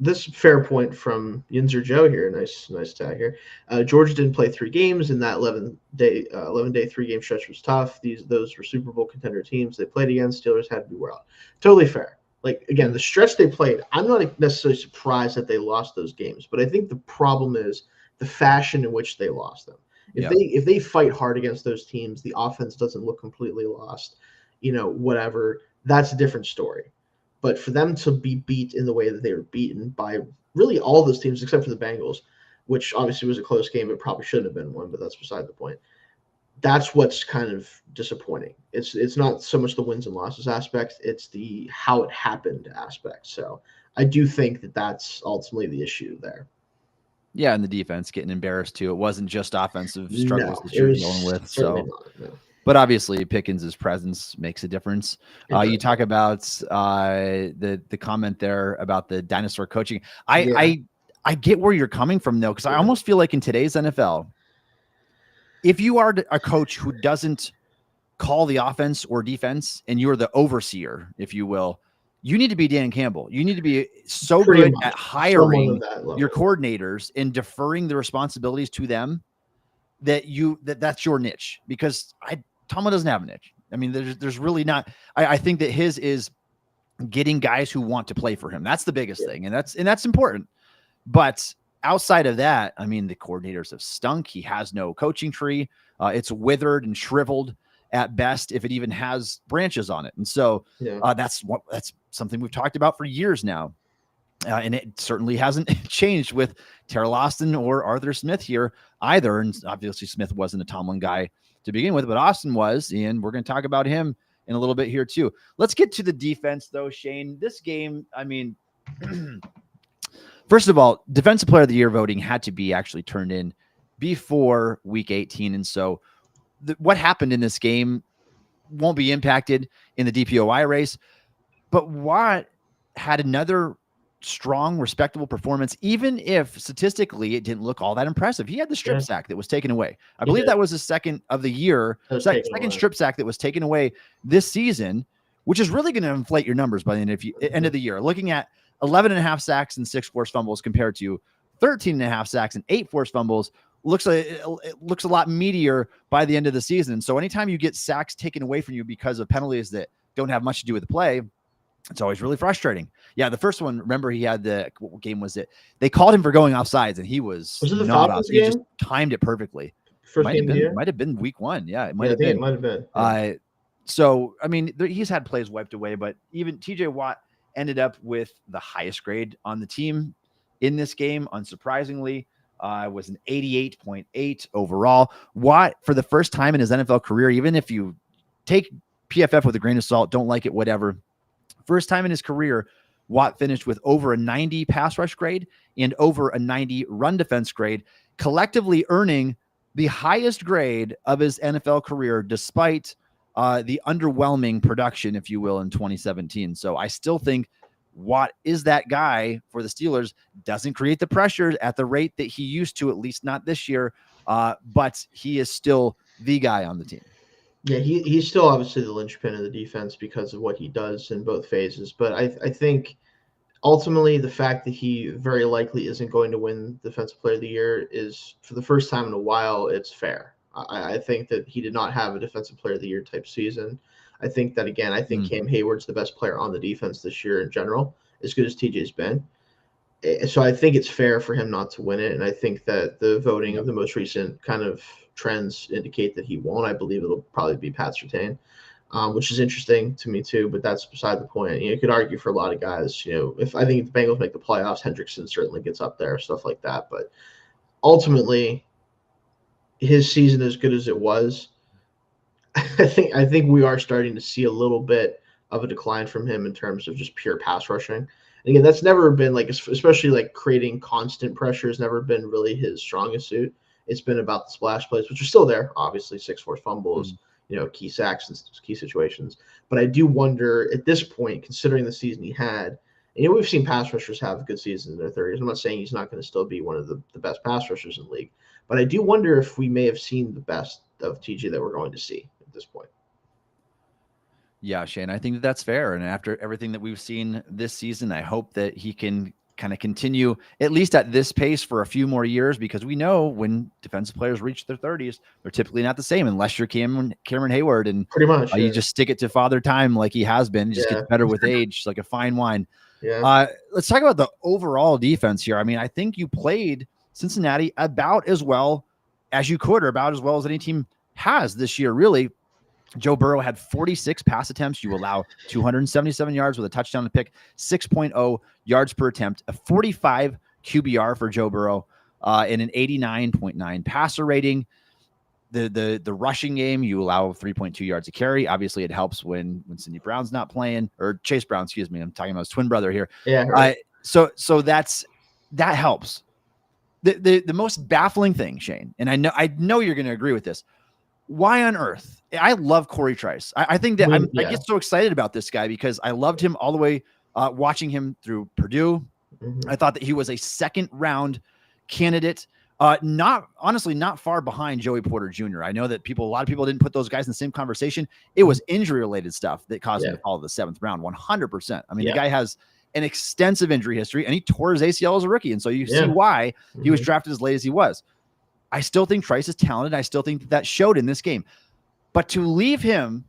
This fair point from Yinzer Joe here. Nice tag here. Georgia didn't play 3 games, and that 11-day 3-game stretch was tough. Those were Super Bowl contender teams they played against. Steelers had to be wore out. Totally fair. Like, again, the stretch they played, I'm not necessarily surprised that they lost those games, but I think the problem is the fashion in which they lost them. If they fight hard against those teams, the offense doesn't look completely lost, whatever, that's a different story. But for them to be beat in the way that they were beaten by really all those teams except for the Bengals, which obviously was a close game, it probably shouldn't have been one, but that's beside the point. That's what's kind of disappointing. It's not so much the wins and losses aspect, it's the how it happened aspect. So I do think that that's ultimately the issue there. Yeah, and the defense getting embarrassed too. It wasn't just offensive struggles that you're dealing with. So, but obviously Pickens' presence makes a difference. You talk about the comment there about the dinosaur coaching. I get where you're coming from though, because I almost feel like in today's NFL, if you are a coach who doesn't call the offense or defense and you're the overseer, if you will, you need to be Dan Campbell. You need to be so good at hiring your coordinators and deferring the responsibilities to them that's your niche, because Tomlin doesn't have a niche. I mean, there's really not. I think that his is getting guys who want to play for him. That's the biggest thing. And that's important. But outside of that, I mean, the coordinators have stunk. He has no coaching tree. It's withered and shriveled. at best, if it even has branches on it. And so that's something we've talked about for years now. And it certainly hasn't changed with Terrell Austin or Arthur Smith here either. And obviously Smith wasn't a Tomlin guy to begin with, but Austin was, and we're going to talk about him in a little bit here too. Let's get to the defense though, Shane. This game, I mean, first of all, Defensive Player of the Year voting had to be actually turned in before Week 18. And so what happened in this game won't be impacted in the DPOI race, but Watt had another strong, respectable performance, even if statistically it didn't look all that impressive. He had the strip sack that was taken away. I believe that was his second of the year, second strip sack that was taken away this season, which is really going to inflate your numbers by the end of the year. Looking at 11.5 sacks and 6 forced fumbles compared to 13.5 sacks and 8 forced fumbles, looks like it looks a lot meatier by the end of the season. So anytime you get sacks taken away from you because of penalties that don't have much to do with the play, it's always really frustrating. Yeah, the first one, remember he had what game was it? They called him for going offsides, and he was it the not Falcons off. game? He just timed it perfectly. Might have been week 1. Yeah, it might have been. It might have been. Yeah. So, I mean, he's had plays wiped away, but even TJ Watt ended up with the highest grade on the team in this game, unsurprisingly. Was an 88.8 overall. Watt, for the first time in his NFL career, even if you take PFF with a grain of salt, don't like it, whatever. First time in his career, Watt finished with over a 90 pass rush grade and over a 90 run defense grade, collectively earning the highest grade of his NFL career, despite the underwhelming production, if you will, in 2017. So I still think Watt is that guy for the Steelers, doesn't create the pressure at the rate that he used to, at least not this year, but he is still the guy on the team. Yeah, he's still obviously the linchpin of the defense because of what he does in both phases. But I think ultimately the fact that he very likely isn't going to win Defensive Player of the Year is, for the first time in a while, it's fair. I think that he did not have a Defensive Player of the Year type season. I think that, again, Cam Hayward's the best player on the defense this year in general, as good as TJ's been. So I think it's fair for him not to win it. And I think that the voting of the most recent kind of trends indicate that he won't. I believe it'll probably be Pat Surtain, which is interesting to me too, but that's beside the point. You could argue for a lot of guys, if I think the Bengals make the playoffs, Hendrickson certainly gets up there, stuff like that. But ultimately, his season, as good as it was, I think we are starting to see a little bit of a decline from him in terms of just pure pass rushing. And again, that's never been especially creating constant pressure has never been really his strongest suit. It's been about the splash plays, which are still there, obviously 6 forced fumbles, key sacks and key situations. But I do wonder at this point, considering the season he had, and we've seen pass rushers have good seasons in their 30s. I'm not saying he's not going to still be one of the best pass rushers in the league, but I do wonder if we may have seen the best of TJ that we're going to see at this point. Yeah, Shane, I think that's fair. And after everything that we've seen this season, I hope that he can kind of continue at least at this pace for a few more years, because we know when defensive players reach their 30s, they're typically not the same unless you're Cameron Hayward, and pretty much you just stick it to Father Time like he has been. It just gets better with age, like a fine wine. Let's talk about the overall defense here. I mean, I think you played Cincinnati about as well as you could, or about as well as any team has this year, really. Joe Burrow had 46 pass attempts. You allow 277 yards with a touchdown to pick, 6.0 yards per attempt, a 45 QBR for Joe Burrow, and an 89.9 passer rating. The rushing game, you allow 3.2 yards a carry. Obviously, it helps when Cindy Brown's not playing, or Chase Brown, excuse me. I'm talking about his twin brother here. Yeah. Right. So that helps. The most baffling thing, Shane, and I know you're going to agree with this. Why on earth? I love Corey Trice. I think that I get so excited about this guy because I loved him all the way watching him through Purdue. I thought that he was a second round candidate, not far behind Joey Porter Jr. I know that a lot of people didn't put those guys in the same conversation. It was injury related stuff that caused him to fall to the 7th round, 100%. I mean, the guy has an extensive injury history, and he tore his ACL as a rookie. And so you see why he was drafted as late as he was. I still think Trice is talented. I still think that showed in this game. But to leave him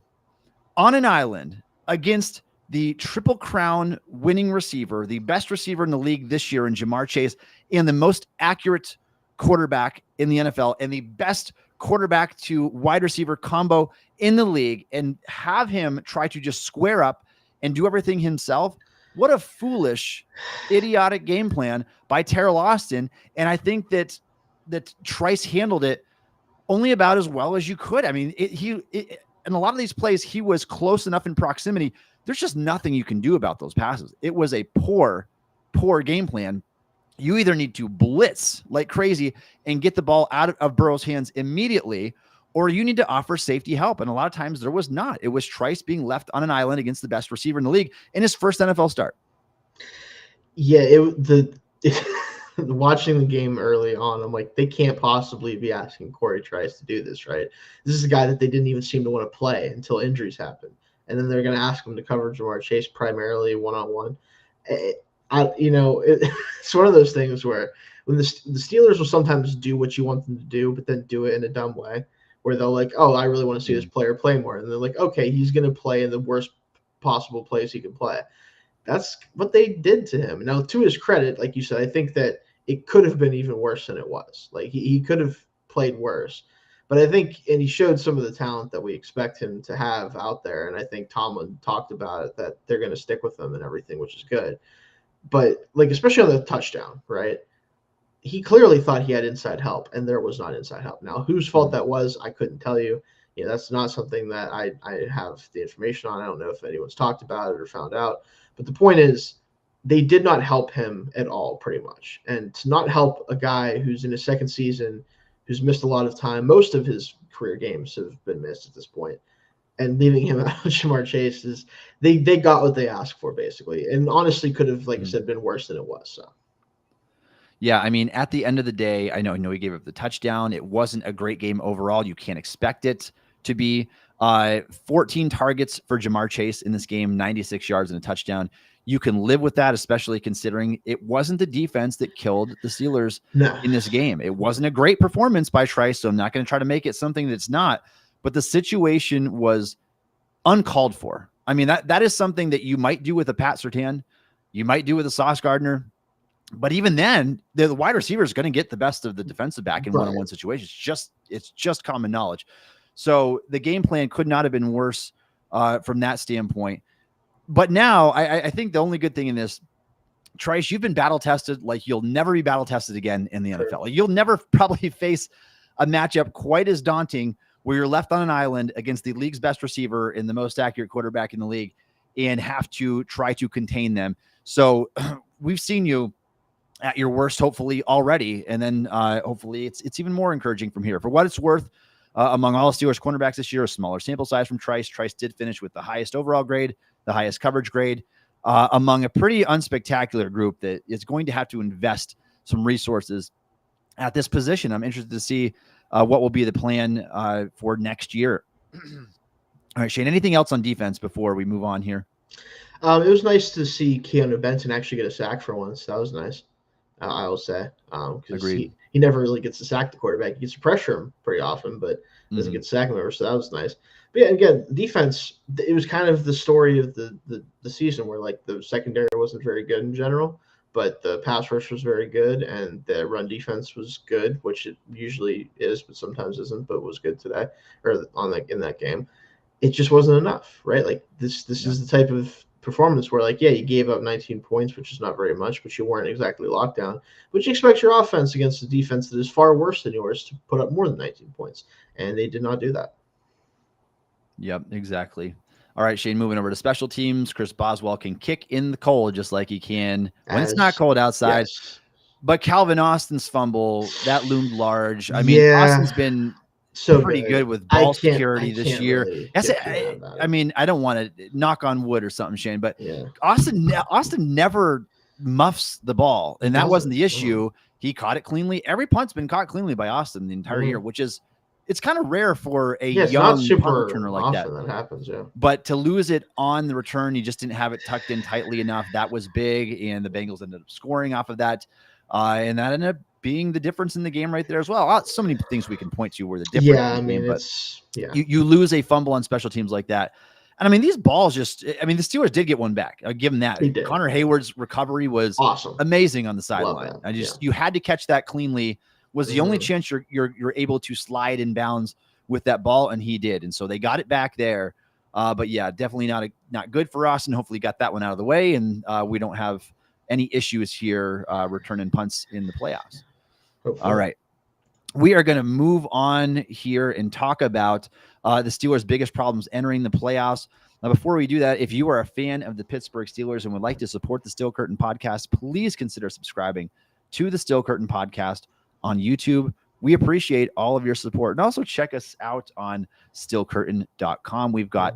on an island against the Triple Crown winning receiver, the best receiver in the league this year in Jamar Chase, and the most accurate quarterback in the NFL, and the best quarterback to wide receiver combo in the league and have him try to just square up and do everything himself. What a foolish, idiotic game plan by Terrell Austin. And I think that Trice handled it only about as well as you could. I mean, in a lot of these plays, he was close enough in proximity. There's just nothing you can do about those passes. It was a poor game plan. You either need to blitz like crazy and get the ball out of Burrow's hands immediately, or you need to offer safety help. And a lot of times there was not. It was Trice being left on an island against the best receiver in the league in his first NFL start. Yeah, watching the game early on, I'm like, they can't possibly be asking Corey Trice to do this, right? This is a guy that they didn't even seem to want to play until injuries happened. And then they're going to ask him to cover Jamar Chase primarily one-on-one. It's one of those things where when the Steelers will sometimes do what you want them to do, but then do it in a dumb way, where they'll like, oh, I really want to see this player play more. And they're like, okay, he's going to play in the worst possible place he can play. That's what they did to him. Now, to his credit, like you said, I think that it could have been even worse than it was. Like he could have played worse. But I think, and he showed some of the talent that we expect him to have out there. And I think Tomlin talked about it, that they're going to stick with him and everything, which is good. But like, especially on the touchdown, right? He clearly thought he had inside help, and there was not inside help. Now, whose fault that was, I couldn't tell you. That's not something that I have the information on. I don't know if anyone's talked about it or found out. But the point is, they did not help him at all, pretty much. And to not help a guy who's in his second season, who's missed a lot of time, most of his career games have been missed at this point, and leaving him out of Jamar Chase is they got what they asked for, basically. And honestly could have, like I said, been worse than it was. So. Yeah, I mean, at the end of the day, I know he gave up the touchdown. It wasn't a great game overall. You can't expect it to be. 14 targets for Jamar Chase in this game, 96 yards and a touchdown. You can live with that, especially considering it wasn't the defense that killed the Steelers in this game. It wasn't a great performance by Trice, so I'm not going to try to make it something that's not. But the situation was uncalled for. I mean, that is something that you might do with a Pat Surtain. You might do with a Sauce Gardner. But even then, the wide receiver is going to get the best of the defensive back in one-on-one situations. It's just common knowledge. So the game plan could not have been worse from that standpoint. But now I think the only good thing in this, Trice, you've been battle tested like you'll never be battle tested again in the NFL. You'll never probably face a matchup quite as daunting where you're left on an island against the league's best receiver and the most accurate quarterback in the league and have to try to contain them. So we've seen you at your worst, hopefully already. And then hopefully it's even more encouraging from here. For what it's worth, among all Steelers cornerbacks this year, a smaller sample size from Trice. Trice did finish with the highest overall grade, the highest coverage grade, among a pretty unspectacular group that is going to have to invest some resources at this position. I'm interested to see what will be the plan for next year. All right, Shayne, anything else on defense before we move on here? It was nice to see Keanu Benton actually get a sack for once. That was nice. I will say, because he never really gets to sack the quarterback. He gets to pressure him pretty often, but doesn't get to sack him ever. So that was nice. But yeah, again, defense, it was kind of the story of the season where like the secondary wasn't very good in general, but the pass rush was very good and the run defense was good, which it usually is, but sometimes isn't, but was good today or in that game. It just wasn't enough, right? Like this is the type of performance where like, yeah, you gave up 19 points, which is not very much, but you weren't exactly locked down. But you expect your offense against a defense that is far worse than yours to put up more than 19 points. And they did not do that. Yep, exactly. All right, Shayne, moving over to special teams. Chris Boswell can kick in the cold just like he can when it's not cold outside. Yes. But Calvin Austin's fumble, that loomed large. I mean, Austin's been pretty good with ball security this year. Really I mean, I don't want to knock on wood or something, Shayne, but Austin never muffs the ball, and that wasn't the issue. He caught it cleanly. Every punt's been caught cleanly by Austin the entire year, which is it's kind of rare for a young punt returner like that. That happens, yeah. But to lose it on the return, he just didn't have it tucked in tightly enough. That was big, and the Bengals ended up scoring off of that, and that ended up being the difference in the game right there as well. So many things we can point to where the difference. Yeah, I mean, you lose a fumble on special teams like that. And I mean, these balls the Steelers did get one back. I'll give them that. Connor Hayward's recovery was awesome, amazing on the sideline. You had to catch that cleanly was the only chance you're able to slide in bounds with that ball, and he did. And so they got it back there. But yeah, definitely not good for us, and hopefully got that one out of the way, and we don't have any issues here returning punts in the playoffs. Hopefully. All right. We are going to move on here and talk about the Steelers' biggest problems entering the playoffs. Now, before we do that, if you are a fan of the Pittsburgh Steelers and would like to support the Steel Curtain Podcast, please consider subscribing to the Steel Curtain Podcast on YouTube. We appreciate all of your support. And also check us out on steelcurtain.com. We've got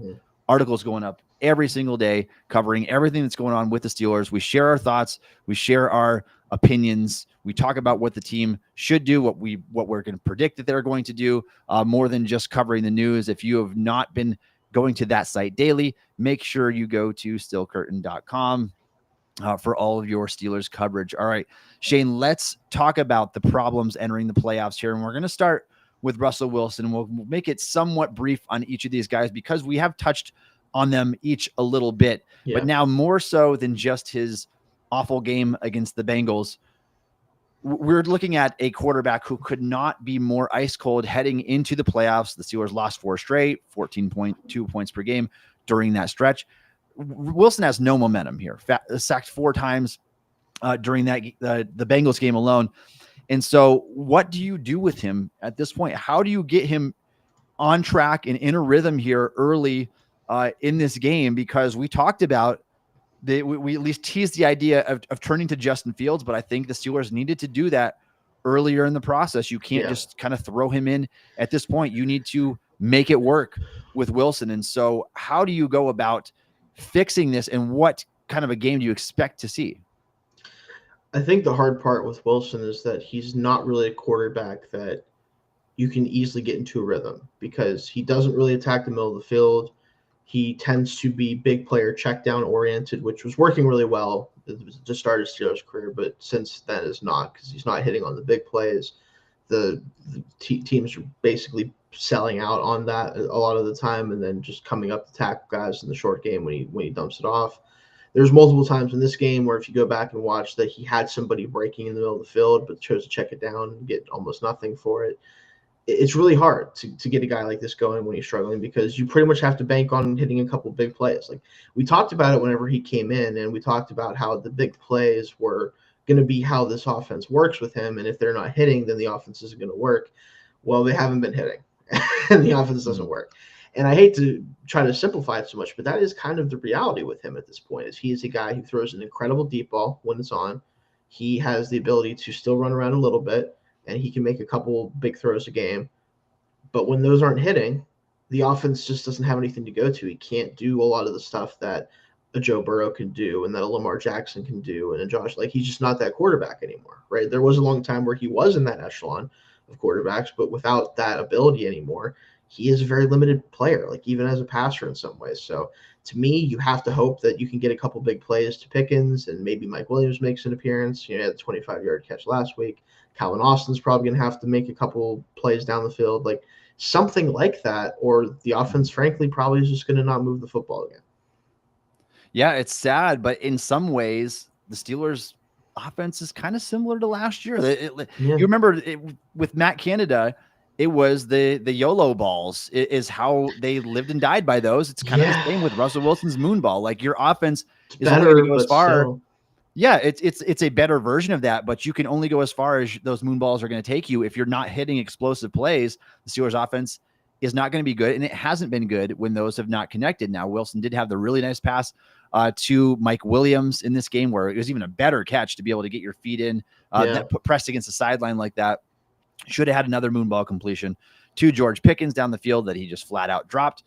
articles going up every single day covering everything that's going on with the Steelers. We share our thoughts. We share our opinions. We talk about what the team should do, what we're going to predict that they're going to do, more than just covering the news. If you have not been going to that site daily, make sure you go to steelcurtain.com for all of your Steelers coverage. All right, Shayne, let's talk about the problems entering the playoffs here. And we're going to start with Russell Wilson. We'll make it somewhat brief on each of these guys because we have touched on them each a little bit, but now more so than just his awful game against the Bengals. We're looking at a quarterback who could not be more ice cold heading into the playoffs. The Steelers lost 4 straight, 14.2 points per game during that stretch. Wilson has no momentum here. Sacked 4 times during that the Bengals game alone. And so what do you do with him at this point? How do you get him on track and in a rhythm here early in this game? Because we talked about we at least teased the idea of turning to Justin Fields, but I think the Steelers needed to do that earlier in the process. You can't just kind of throw him in at this point. You need to make it work with Wilson. And so how do you go about fixing this, and what kind of a game do you expect to see? I think the hard part with Wilson is that he's not really a quarterback that you can easily get into a rhythm because he doesn't really attack the middle of the field. He tends to be big player check down oriented, which was working really well to start his Steelers career, but since then is not, because he's not hitting on the big plays. The teams are basically selling out on that a lot of the time, and then just coming up to tackle guys in the short game when he dumps it off. There's multiple times in this game where if you go back and watch that he had somebody breaking in the middle of the field, but chose to check it down and get almost nothing for it. It's really hard to get a guy like this going when he's struggling because you pretty much have to bank on hitting a couple big plays. Like we talked about it whenever he came in, and we talked about how the big plays were going to be how this offense works with him. And if they're not hitting, then the offense isn't going to work. Well, they haven't been hitting and the offense doesn't work. And I hate to try to simplify it so much, but that is kind of the reality with him at this point. Is he is a guy who throws an incredible deep ball when it's on. He has the ability to still run around a little bit, and he can make a couple big throws a game. But when those aren't hitting, the offense just doesn't have anything to go to. He can't do a lot of the stuff that a Joe Burrow can do and that a Lamar Jackson can do and a Josh. Like, he's just not that quarterback anymore, right? There was a long time where he was in that echelon of quarterbacks, but without that ability anymore, he is a very limited player, like even as a passer in some ways. So to me, you have to hope that you can get a couple big plays to Pickens, and maybe Mike Williams makes an appearance. You know, he had a 25-yard catch last week. Calvin Austin's probably going to have to make a couple plays down the field, like something like that, or the offense, frankly, probably is just going to not move the football again. Yeah, it's sad, but in some ways, the Steelers' offense is kind of similar to last year. You remember with Matt Canada, it was the YOLO balls is how they lived and died by those. It's kind of the same with Russell Wilson's moon ball. Like, your offense is only going to go as far. Still. Yeah, it's a better version of that, but you can only go as far as those moon balls are going to take you. If you're not hitting explosive plays, the Steelers' offense is not going to be good, and it hasn't been good when those have not connected. Now, Wilson did have the really nice pass to Mike Williams in this game, where it was even a better catch to be able to get your feet in, that pressed against the sideline like that. Should have had another moonball completion to George Pickens down the field that he just flat out dropped.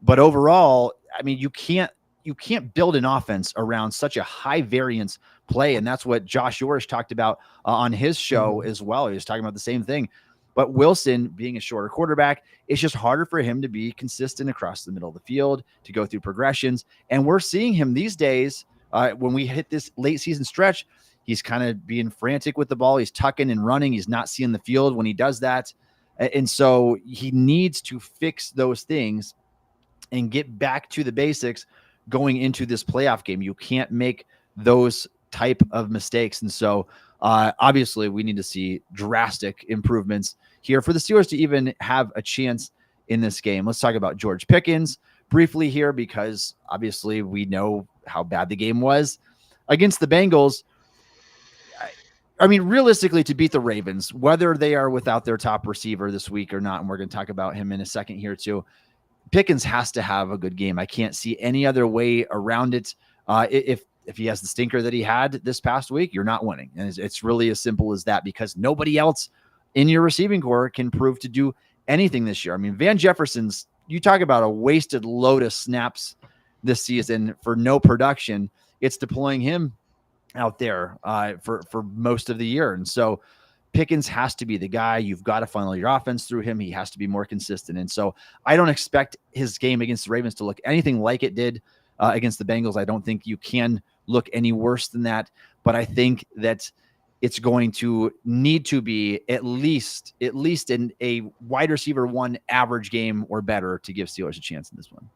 But overall, I mean, you can't build an offense around such a high variance play. And that's what Josh Yorish talked about on his show as well. He was talking about the same thing. But Wilson, being a shorter quarterback, it's just harder for him to be consistent across the middle of the field, to go through progressions. And we're seeing him these days, when we hit this late season stretch, he's kind of being frantic with the ball. He's tucking and running. He's not seeing the field when he does that. And so he needs to fix those things and get back to the basics going into this playoff game. You can't make those type of mistakes. And so Obviously, we need to see drastic improvements here for the Steelers to even have a chance in this game. Let's talk about George Pickens briefly here, because obviously we know how bad the game was against the Bengals. I mean, realistically, to beat the Ravens, whether they are without their top receiver this week or not, and we're going to talk about him in a second here too, Pickens has to have a good game. I can't see any other way around it. If he has the stinker that he had this past week, you're not winning. And it's really as simple as that, because nobody else in your receiving core can prove to do anything this year. I mean, Van Jefferson's, you talk about a wasted load of snaps this season for no production. It's deploying him out there for most of the year. And so Pickens has to be the guy. You've got to funnel your offense through him. He has to be more consistent. And so I don't expect his game against the Ravens to look anything like it did against the Bengals. I don't think you can look any worse than that, but I think that it's going to need to be at least in a wide receiver one average game or better to give Steelers a chance in this one.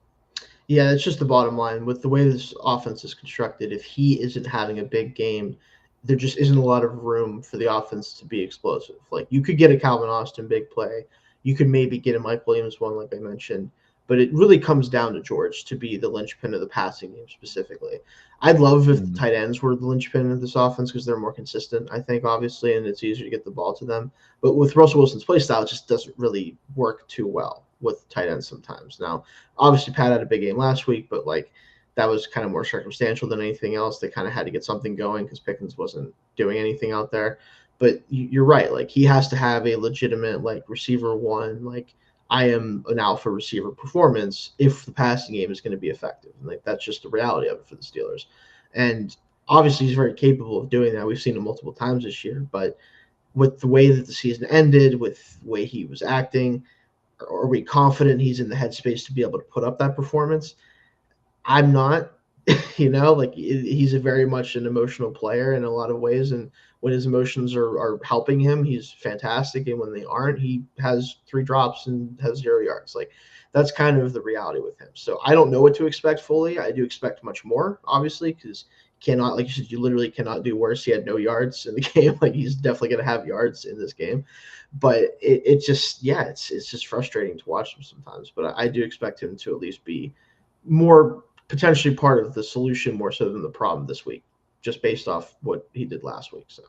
Yeah, it's just the bottom line. With the way this offense is constructed, if he isn't having a big game, there just isn't a lot of room for the offense to be explosive. Like, you could get a Calvin Austin big play. You could maybe get a Mike Williams one, like I mentioned. But it really comes down to George to be the linchpin of the passing game specifically. I'd love if the tight ends were the linchpin of this offense, because they're more consistent, I think, obviously, and it's easier to get the ball to them. But with Russell Wilson's play style, it just doesn't really work too well with tight ends sometimes. Now, obviously, Pat had a big game last week, but like that was kind of more circumstantial than anything else. They kind of had to get something going because Pickens wasn't doing anything out there. But you're right. Like, he has to have a legitimate, like, receiver one, like, I am an alpha receiver performance if the passing game is going to be effective. And like, that's just the reality of it for the Steelers. And obviously he's very capable of doing that. We've seen it multiple times this year, but with the way that the season ended, with the way he was acting, are we confident he's in the headspace to be able to put up that performance? I'm not. Like, he's a very much an emotional player in a lot of ways. And when his emotions are helping him, he's fantastic. And when they aren't, he has 3 drops and has 0 yards. Like, that's kind of the reality with him. So I don't know what to expect fully. I do expect much more, obviously, because cannot, like you said, you literally cannot do worse. He had no yards in the game. Like, he's definitely going to have yards in this game. But it's just frustrating to watch him sometimes. But I do expect him to at least be more potentially part of the solution more so than the problem this week, just based off what he did last week. So,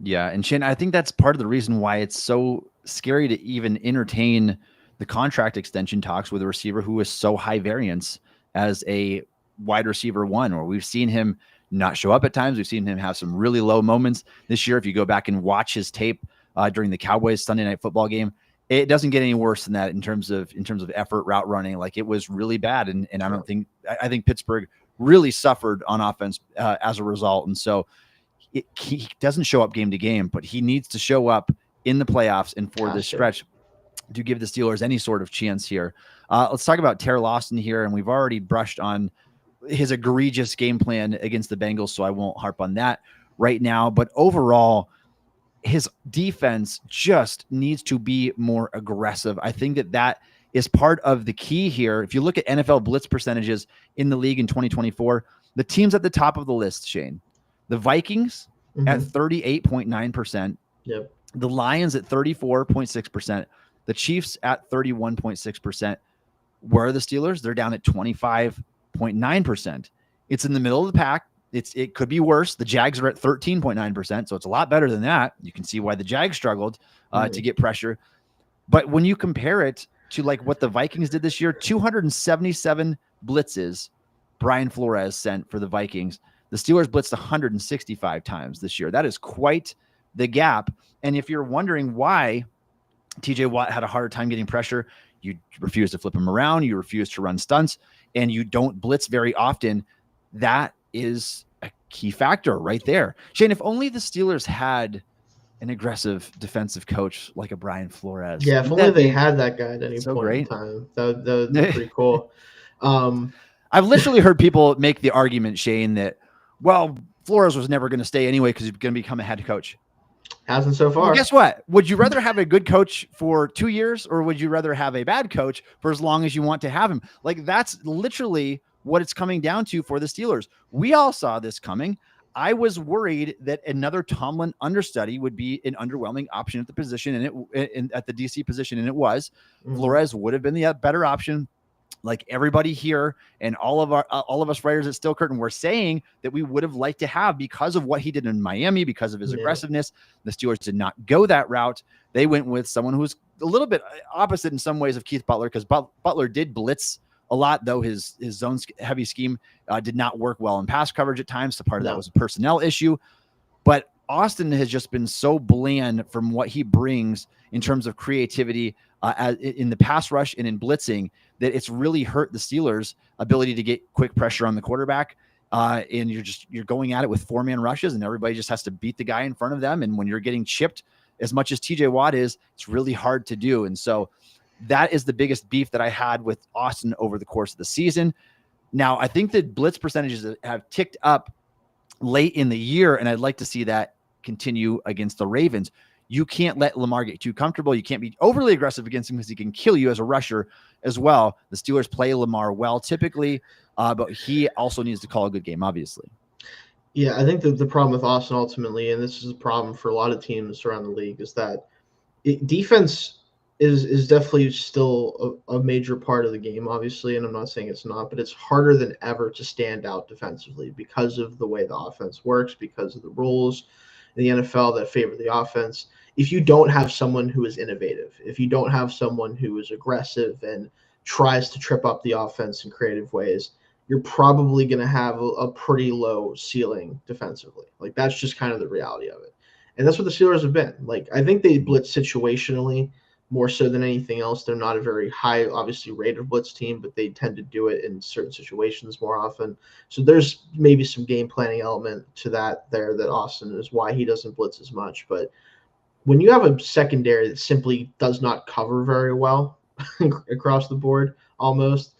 yeah. And Shayne, I think that's part of the reason why it's so scary to even entertain the contract extension talks with a receiver who is so high variance as a wide receiver one, or we've seen him not show up at times. We've seen him have some really low moments this year. If you go back and watch his tape during the Cowboys Sunday Night Football game, it doesn't get any worse than that in terms of effort, route running. Like, it was really bad. And I think Pittsburgh really suffered on offense as a result. And so he doesn't show up game to game, but he needs to show up in the playoffs and for this stretch to give the Steelers any sort of chance here. Let's talk about Terrell Austin here. And we've already brushed on his egregious game plan against the Bengals, so I won't harp on that right now. But overall, his defense just needs to be more aggressive. I think that is part of the key here. If you look at NFL blitz percentages in the league in 2024, the teams at the top of the list, Shayne, the Vikings at 38.9%, the Lions at 34.6%, the Chiefs at 31.6%. Where are the Steelers? They're down at 25.9%. It's in the middle of the pack. It could be worse. The Jags are at 13.9%, so it's a lot better than that. You can see why the Jags struggled to get pressure. But when you compare it to like what the Vikings did this year, 277 blitzes Brian Flores sent for the Vikings. The Steelers blitzed 165 times this year. That is quite the gap. And if you're wondering why TJ Watt had a harder time getting pressure, you refuse to flip him around, you refuse to run stunts, and you don't blitz very often, that is a key factor right there. Shayne, if only the Steelers had an aggressive defensive coach like a Brian Flores. Yeah, if only they had that guy at any point in time. That would be pretty cool. I've literally heard people make the argument, Shayne, that, well, Flores was never going to stay anyway because he's going to become a head coach. Hasn't so far. Well, guess what? Would you rather have a good coach for 2 years, or would you rather have a bad coach for as long as you want to have him? Like, that's literally what it's coming down to for the Steelers. We all saw this coming. I was worried that another Tomlin understudy would be an underwhelming option at the position, and at the DC position, and it was. Flores would have been the better option. Like everybody here and all of us writers at Steel Curtain were saying that we would have liked to have, because of what he did in Miami, because of his aggressiveness. The Steelers did not go that route. They went with someone who's a little bit opposite in some ways of Keith Butler, because Butler did blitz a lot, though his zone heavy scheme did not work well in pass coverage at times. So part of that was a personnel issue. But Austin has just been so bland from what he brings in terms of creativity in the pass rush and in blitzing, that it's really hurt the Steelers' ability to get quick pressure on the quarterback. And you're going at it with 4-man rushes, and everybody just has to beat the guy in front of them. And when you're getting chipped as much as TJ Watt is, it's really hard to do. And so that is the biggest beef that I had with Austin over the course of the season. Now, I think the blitz percentages have ticked up late in the year, and I'd like to see that continue against the Ravens. You can't let Lamar get too comfortable. You can't be overly aggressive against him, because he can kill you as a rusher as well. The Steelers play Lamar well typically, but he also needs to call a good game, obviously. Yeah, I think that the problem with Austin ultimately, and this is a problem for a lot of teams around the league, is that defense is definitely still a major part of the game, obviously, and I'm not saying it's not, but it's harder than ever to stand out defensively because of the way the offense works, because of the rules in the NFL that favor the offense. If you don't have someone who is innovative, if you don't have someone who is aggressive and tries to trip up the offense in creative ways, you're probably going to have a pretty low ceiling defensively. Like, that's just kind of the reality of it. And that's what the Steelers have been. Like, I think they blitz situationally more so than anything else. They're not a very high, obviously, rated blitz team, but they tend to do it in certain situations more often. So there's maybe some game planning element to that there, that Austin is why he doesn't blitz as much. But when you have a secondary that simply does not cover very well across the board, almost,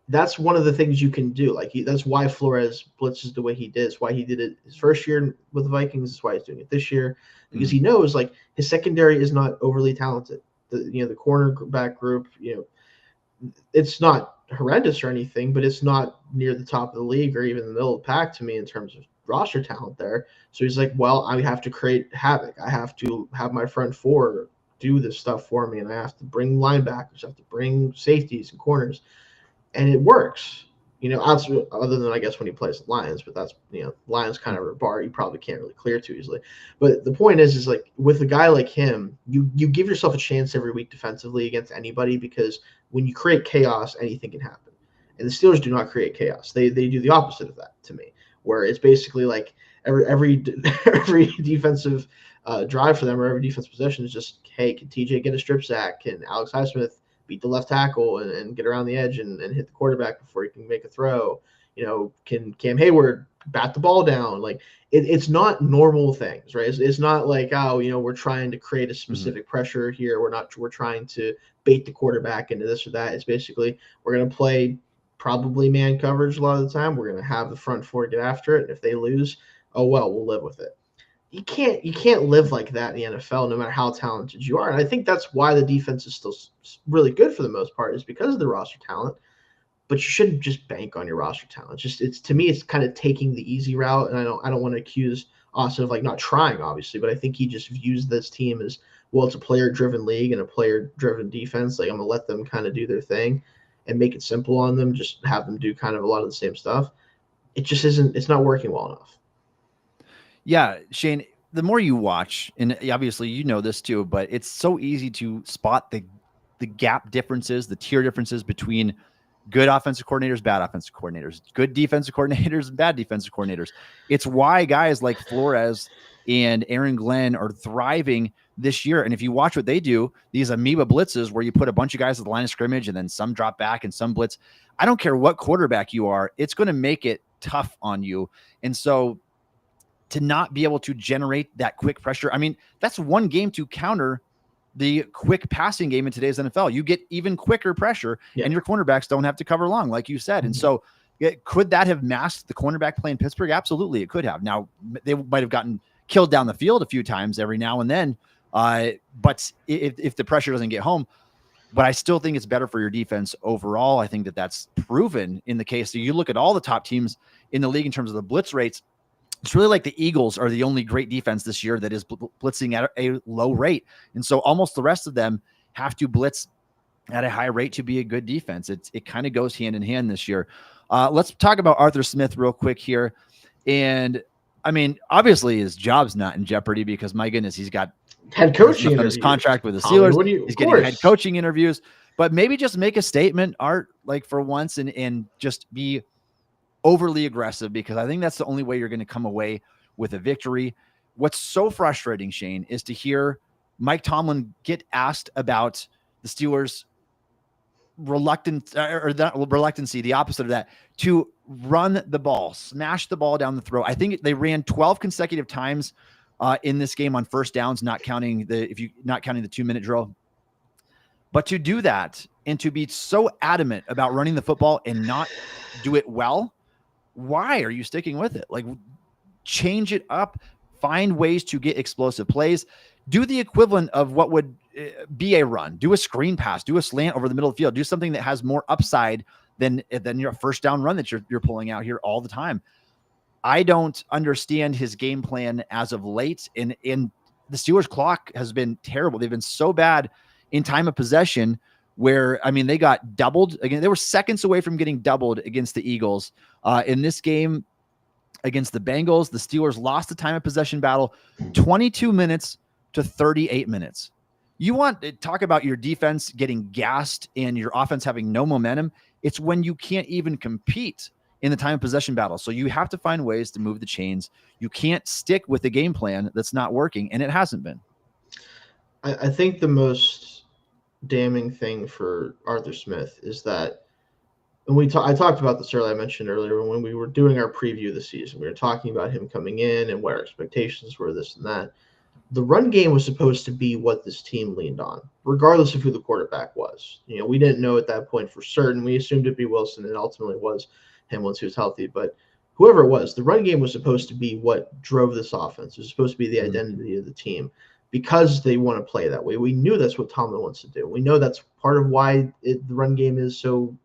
that's one of the things you can do. Like, that's why Flores blitzes the way he did. It's why he did it his first year with the Vikings. It's why he's doing it this year, because he knows, like, his secondary is not overly talented. The cornerback group, it's not horrendous or anything, but it's not near the top of the league or even the middle of the pack to me in terms of roster talent there. So he's like, well, I have to create havoc. I have to have my front four do this stuff for me, and I have to bring linebackers, I have to bring safeties and corners, and it works. Other than, I guess, when he plays the Lions, but that's, Lions kind of a bar you probably can't really clear too easily. But the point is like, with a guy like him, you give yourself a chance every week defensively against anybody, because when you create chaos, anything can happen. And the Steelers do not create chaos. They do the opposite of that to me, where it's basically like every defensive drive for them, or every defensive possession is just, hey, can TJ get a strip sack? Can Alex Highsmith beat the left tackle and get around the edge and hit the quarterback before he can make a throw? Can Cam Hayward bat the ball down? Like, it's not normal things, right? It's not like, we're trying to create a specific pressure here. We're trying to bait the quarterback into this or that. It's basically, we're going to play probably man coverage a lot of the time. We're going to have the front four get after it. And if they lose, oh, well, we'll live with it. You can't live like that in the NFL, no matter how talented you are. And I think that's why the defense is still really good for the most part, is because of the roster talent. But you shouldn't just bank on your roster talent. To me, it's kind of taking the easy route. And I don't want to accuse Austin of, like, not trying, obviously, but I think he just views this team as, well, it's a player-driven league and a player-driven defense. Like, I'm gonna let them kind of do their thing and make it simple on them. Just have them do kind of a lot of the same stuff. It just isn't. It's not working well enough. Yeah, Shayne, the more you watch, and obviously you know this too, but it's so easy to spot the gap differences, the tier differences between good offensive coordinators, bad offensive coordinators, good defensive coordinators, and bad defensive coordinators. It's why guys like Flores and Aaron Glenn are thriving this year. And if you watch what they do, these amoeba blitzes where you put a bunch of guys at the line of scrimmage and then some drop back and some blitz, I don't care what quarterback you are, it's going to make it tough on you. And so to not be able to generate that quick pressure, I mean, that's one game to counter the quick passing game in today's NFL. You get even quicker pressure, and your cornerbacks don't have to cover long, like you said. And so could that have masked the cornerback play in Pittsburgh? Absolutely, it could have. Now, they might have gotten killed down the field a few times every now and then, but if the pressure doesn't get home, but I still think it's better for your defense overall. I think that's proven in the case. So you look at all the top teams in the league in terms of the blitz rates, it's really like the Eagles are the only great defense this year that is blitzing at a low rate. And so almost the rest of them have to blitz at a high rate to be a good defense. It kind of goes hand in hand this year. Let's talk about Arthur Smith real quick here. And I mean, obviously his job's not in jeopardy because my goodness, he's got head coaching on his contract with the Steelers. He's getting head coaching interviews, but maybe just make a statement, Art, like for once, and just be overly aggressive, because I think that's the only way you're going to come away with a victory. What's so frustrating, Shayne, is to hear Mike Tomlin get asked about the Steelers' reluctancy, the opposite of that, to run the ball, smash the ball down the throat. I think they ran 12 consecutive times in this game on first downs, not counting the 2-minute drill. But to do that and to be so adamant about running the football and not do it well, why are you sticking with it? Like, change it up, find ways to get explosive plays, do the equivalent of what would be a run, do a screen pass, do a slant over the middle of the field, do something that has more upside than your first down run that you're pulling out here all the time. I don't understand his game plan as of late. And the Steelers' clock has been terrible. They've been so bad in time of possession, where, I mean, they got doubled again. They were seconds away from getting doubled against the Eagles. In this game against the Bengals, the Steelers lost the time of possession battle 22 minutes to 38 minutes. You want to talk about your defense getting gassed and your offense having no momentum? It's when you can't even compete in the time of possession battle. So you have to find ways to move the chains. You can't stick with the game plan that's not working, and it hasn't been. I think the most damning thing for Arthur Smith is that, and I talked about this earlier, I mentioned earlier when we were doing our preview of the season, we were talking about him coming in and what our expectations were, this and that. The run game was supposed to be what this team leaned on, regardless of who the quarterback was. You know, we didn't know at that point for certain. We assumed it'd be Wilson, and ultimately was him once he was healthy. But whoever it was, the run game was supposed to be what drove this offense. It was supposed to be the identity of the team, because they want to play that way. We knew that's what Tomlin wants to do. We know that's part of why the run game is so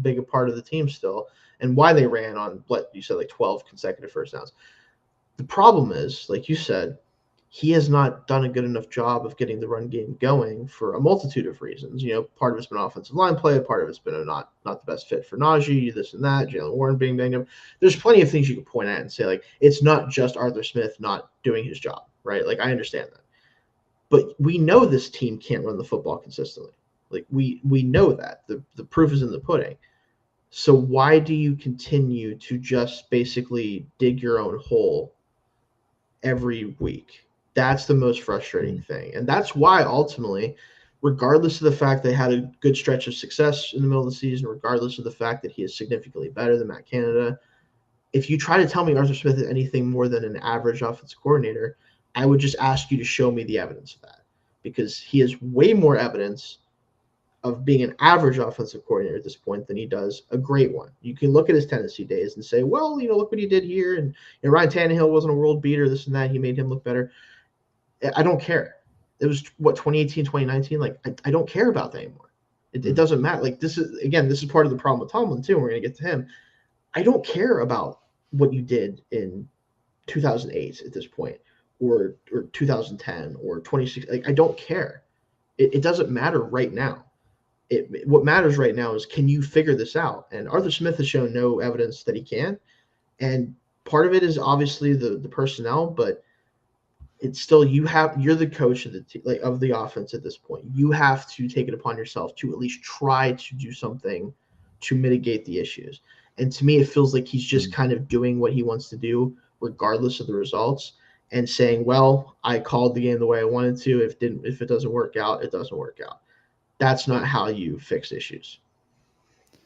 big a part of the team still, and why they ran on, what you said, like 12 consecutive first downs. The problem is, like you said, he has not done a good enough job of getting the run game going for a multitude of reasons. You know, part of it's been offensive line play, part of it's been not the best fit for Najee, this and that, Jaylen Warren being banged up. There's plenty of things you could point at and say, like, it's not just Arthur Smith not doing his job, right? Like, I understand that. But we know this team can't run the football consistently. Like, we know that. The proof is in the pudding. So why do you continue to just basically dig your own hole every week? That's the most frustrating thing. And that's why ultimately, regardless of the fact they had a good stretch of success in the middle of the season, regardless of the fact that he is significantly better than Matt Canada, if you try to tell me Arthur Smith is anything more than an average offensive coordinator, I would just ask you to show me the evidence of that, because he has way more evidence of being an average offensive coordinator at this point than he does a great one. You can look at his Tennessee days and say, well, you know, look what he did here. And Ryan Tannehill wasn't a world beater, this and that. He made him look better. I don't care. It was, 2018, 2019? Like, I don't care about that anymore. It doesn't matter. Like, this is part of the problem with Tomlin, too. And we're going to get to him. I don't care about what you did in 2008 at this point, or 2010 or 2016. Like, I don't care. It doesn't matter right now. What matters right now is, can you figure this out? And Arthur Smith has shown no evidence that he can. And part of it is obviously the personnel, but it's still, you're the coach of the offense at this point. You have to take it upon yourself to at least try to do something to mitigate the issues. And to me, it feels like he's just kind of doing what he wants to do, regardless of the results, and saying, well, I called the game the way I wanted to. If it doesn't work out, it doesn't work out. That's not how you fix issues.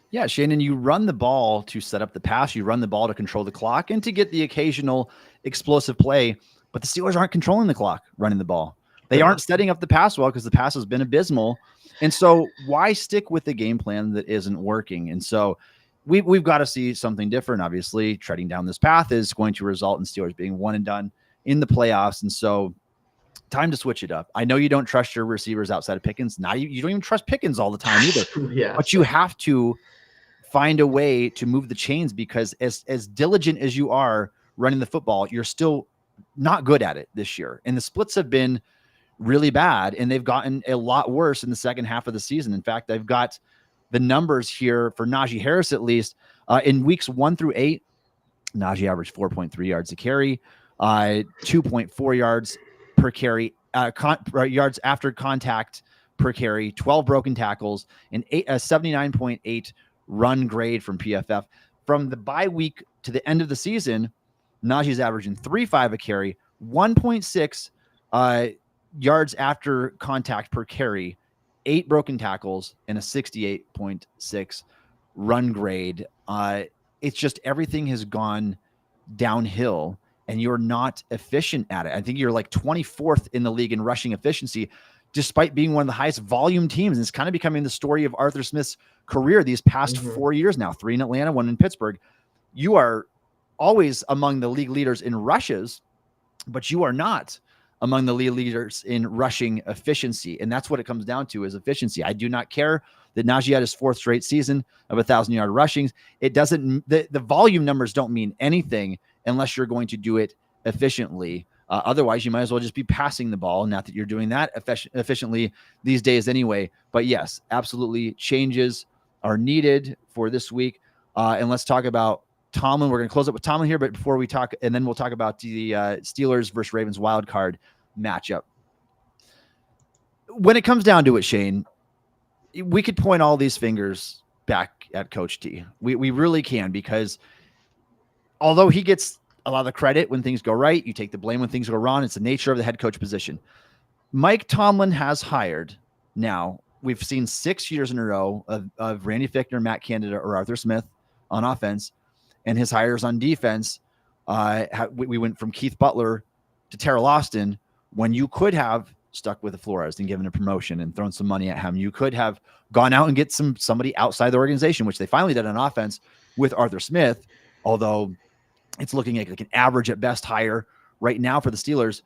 Yeah, Shayne, you run the ball to set up the pass. You run the ball to control the clock and to get the occasional explosive play. But the Steelers aren't controlling the clock running the ball. They aren't setting up the pass well, because the pass has been abysmal. And so why stick with the game plan that isn't working? And so we've got to see something different. Obviously, treading down this path is going to result in Steelers being one and done in the playoffs. And so time to switch it up. I know you don't trust your receivers outside of Pickens. Now you don't even trust Pickens all the time either. Yeah, but you have to find a way to move the chains, because as diligent as you are running the football, you're still not good at it this year. And the splits have been really bad, and they've gotten a lot worse in the second half of the season. In fact, I've got the numbers here for Najee Harris, at least in weeks 1 through 8. Najee averaged 4.3 yards a carry, 2.4 yards per carry, yards after contact per carry, 12 broken tackles, and a 79.8 run grade from PFF. From the bye week to the end of the season, Najee's averaging 3.5 a carry, 1.6 yards after contact per carry, 8 broken tackles, and a 68.6 run grade. It's just everything has gone downhill, and you're not efficient at it. I think you're like 24th in the league in rushing efficiency, despite being one of the highest volume teams. And it's kind of becoming the story of Arthur Smith's career these past 4 years now, 3 in Atlanta, 1 in Pittsburgh. You are always among the league leaders in rushes, but you are not among the league leaders in rushing efficiency. And that's what it comes down to, is efficiency. I do not care that Najee had his 4th straight season of 1,000-yard rushings. It doesn't, the volume numbers don't mean anything unless you're going to do it efficiently. Otherwise, you might as well just be passing the ball. Not that you're doing that efficiently these days anyway. But yes, absolutely, changes are needed for this week. And let's talk about Tomlin. We're going to close up with Tomlin here, but before we talk, and then we'll talk about the Steelers versus Ravens wild card matchup. When it comes down to it, Shayne, we could point all these fingers back at Coach T. We really can, because although he gets a lot of the credit when things go right, you take the blame when things go wrong. It's the nature of the head coach position. Mike Tomlin has hired, now we've seen 6 years in a row of Randy Fichtner, Matt Canada, or Arthur Smith on offense, and his hires on defense. We went from Keith Butler to Terrell Austin, when you could have stuck with the Flores and given a promotion and thrown some money at him. You could have gone out and get somebody outside the organization, which they finally did on offense with Arthur Smith, although it's looking like an average at best hire right now for the Steelers.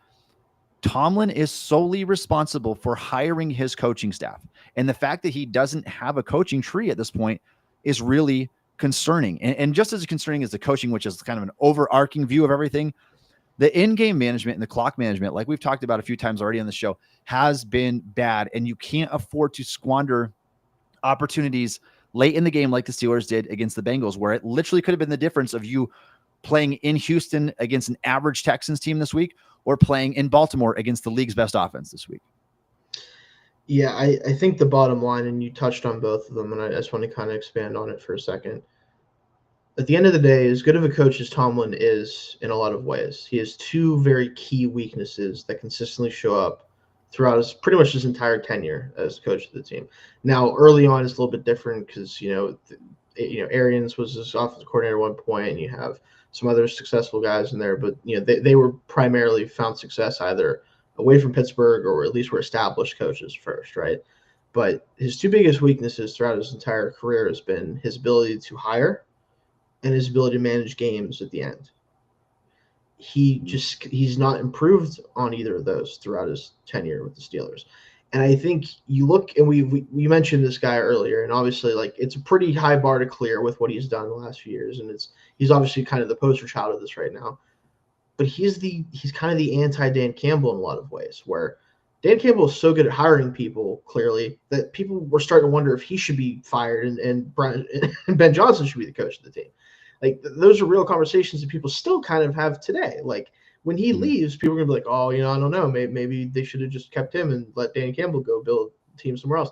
Tomlin is solely responsible for hiring his coaching staff. And the fact that he doesn't have a coaching tree at this point is really concerning. And just as concerning as the coaching, which is kind of an overarching view of everything, the in-game management and the clock management, like we've talked about a few times already on the show, has been bad. And you can't afford to squander opportunities late in the game like the Steelers did against the Bengals, where it literally could have been the difference of you playing in Houston against an average Texans team this week, or playing in Baltimore against the league's best offense this week. Yeah, I think the bottom line, and you touched on both of them, and I just want to kind of expand on it for a second. At the end of the day, as good of a coach as Tomlin is in a lot of ways, he has 2 very key weaknesses that consistently show up throughout pretty much his entire tenure as coach of the team. Now, early on, it's a little bit different because, Arians was his offensive coordinator at one point, and you have some other successful guys in there, but they were primarily found success either away from Pittsburgh or at least were established coaches first, right? But his 2 biggest weaknesses throughout his entire career has been his ability to hire and his ability to manage games at the end. He's not improved on either of those throughout his tenure with the Steelers. And I think you look, and we mentioned this guy earlier, and obviously, like, it's a pretty high bar to clear with what he's done the last few years, and he's obviously kind of the poster child of this right now. But he's kind of the anti-Dan Campbell in a lot of ways, where Dan Campbell is so good at hiring people, clearly, that people were starting to wonder if he should be fired and Ben Johnson should be the coach of the team. Like, those are real conversations that people still kind of have today. Like, when he leaves, people are going to be like, oh, I don't know. Maybe they should have just kept him and let Dan Campbell go build a team somewhere else.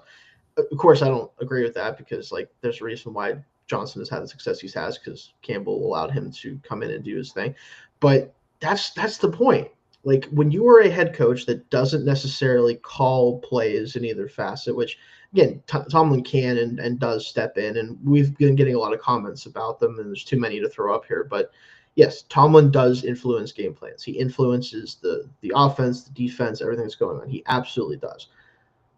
Of course, I don't agree with that, because, like, there's a reason why Johnson has had the success he's has, because Campbell allowed him to come in and do his thing. But that's the point. Like, when you are a head coach that doesn't necessarily call plays in either facet, which, again, Tomlin can and does step in, and we've been getting a lot of comments about them, and there's too many to throw up here. But yes, Tomlin does influence game plans. He influences the offense, the defense, everything that's going on. He absolutely does.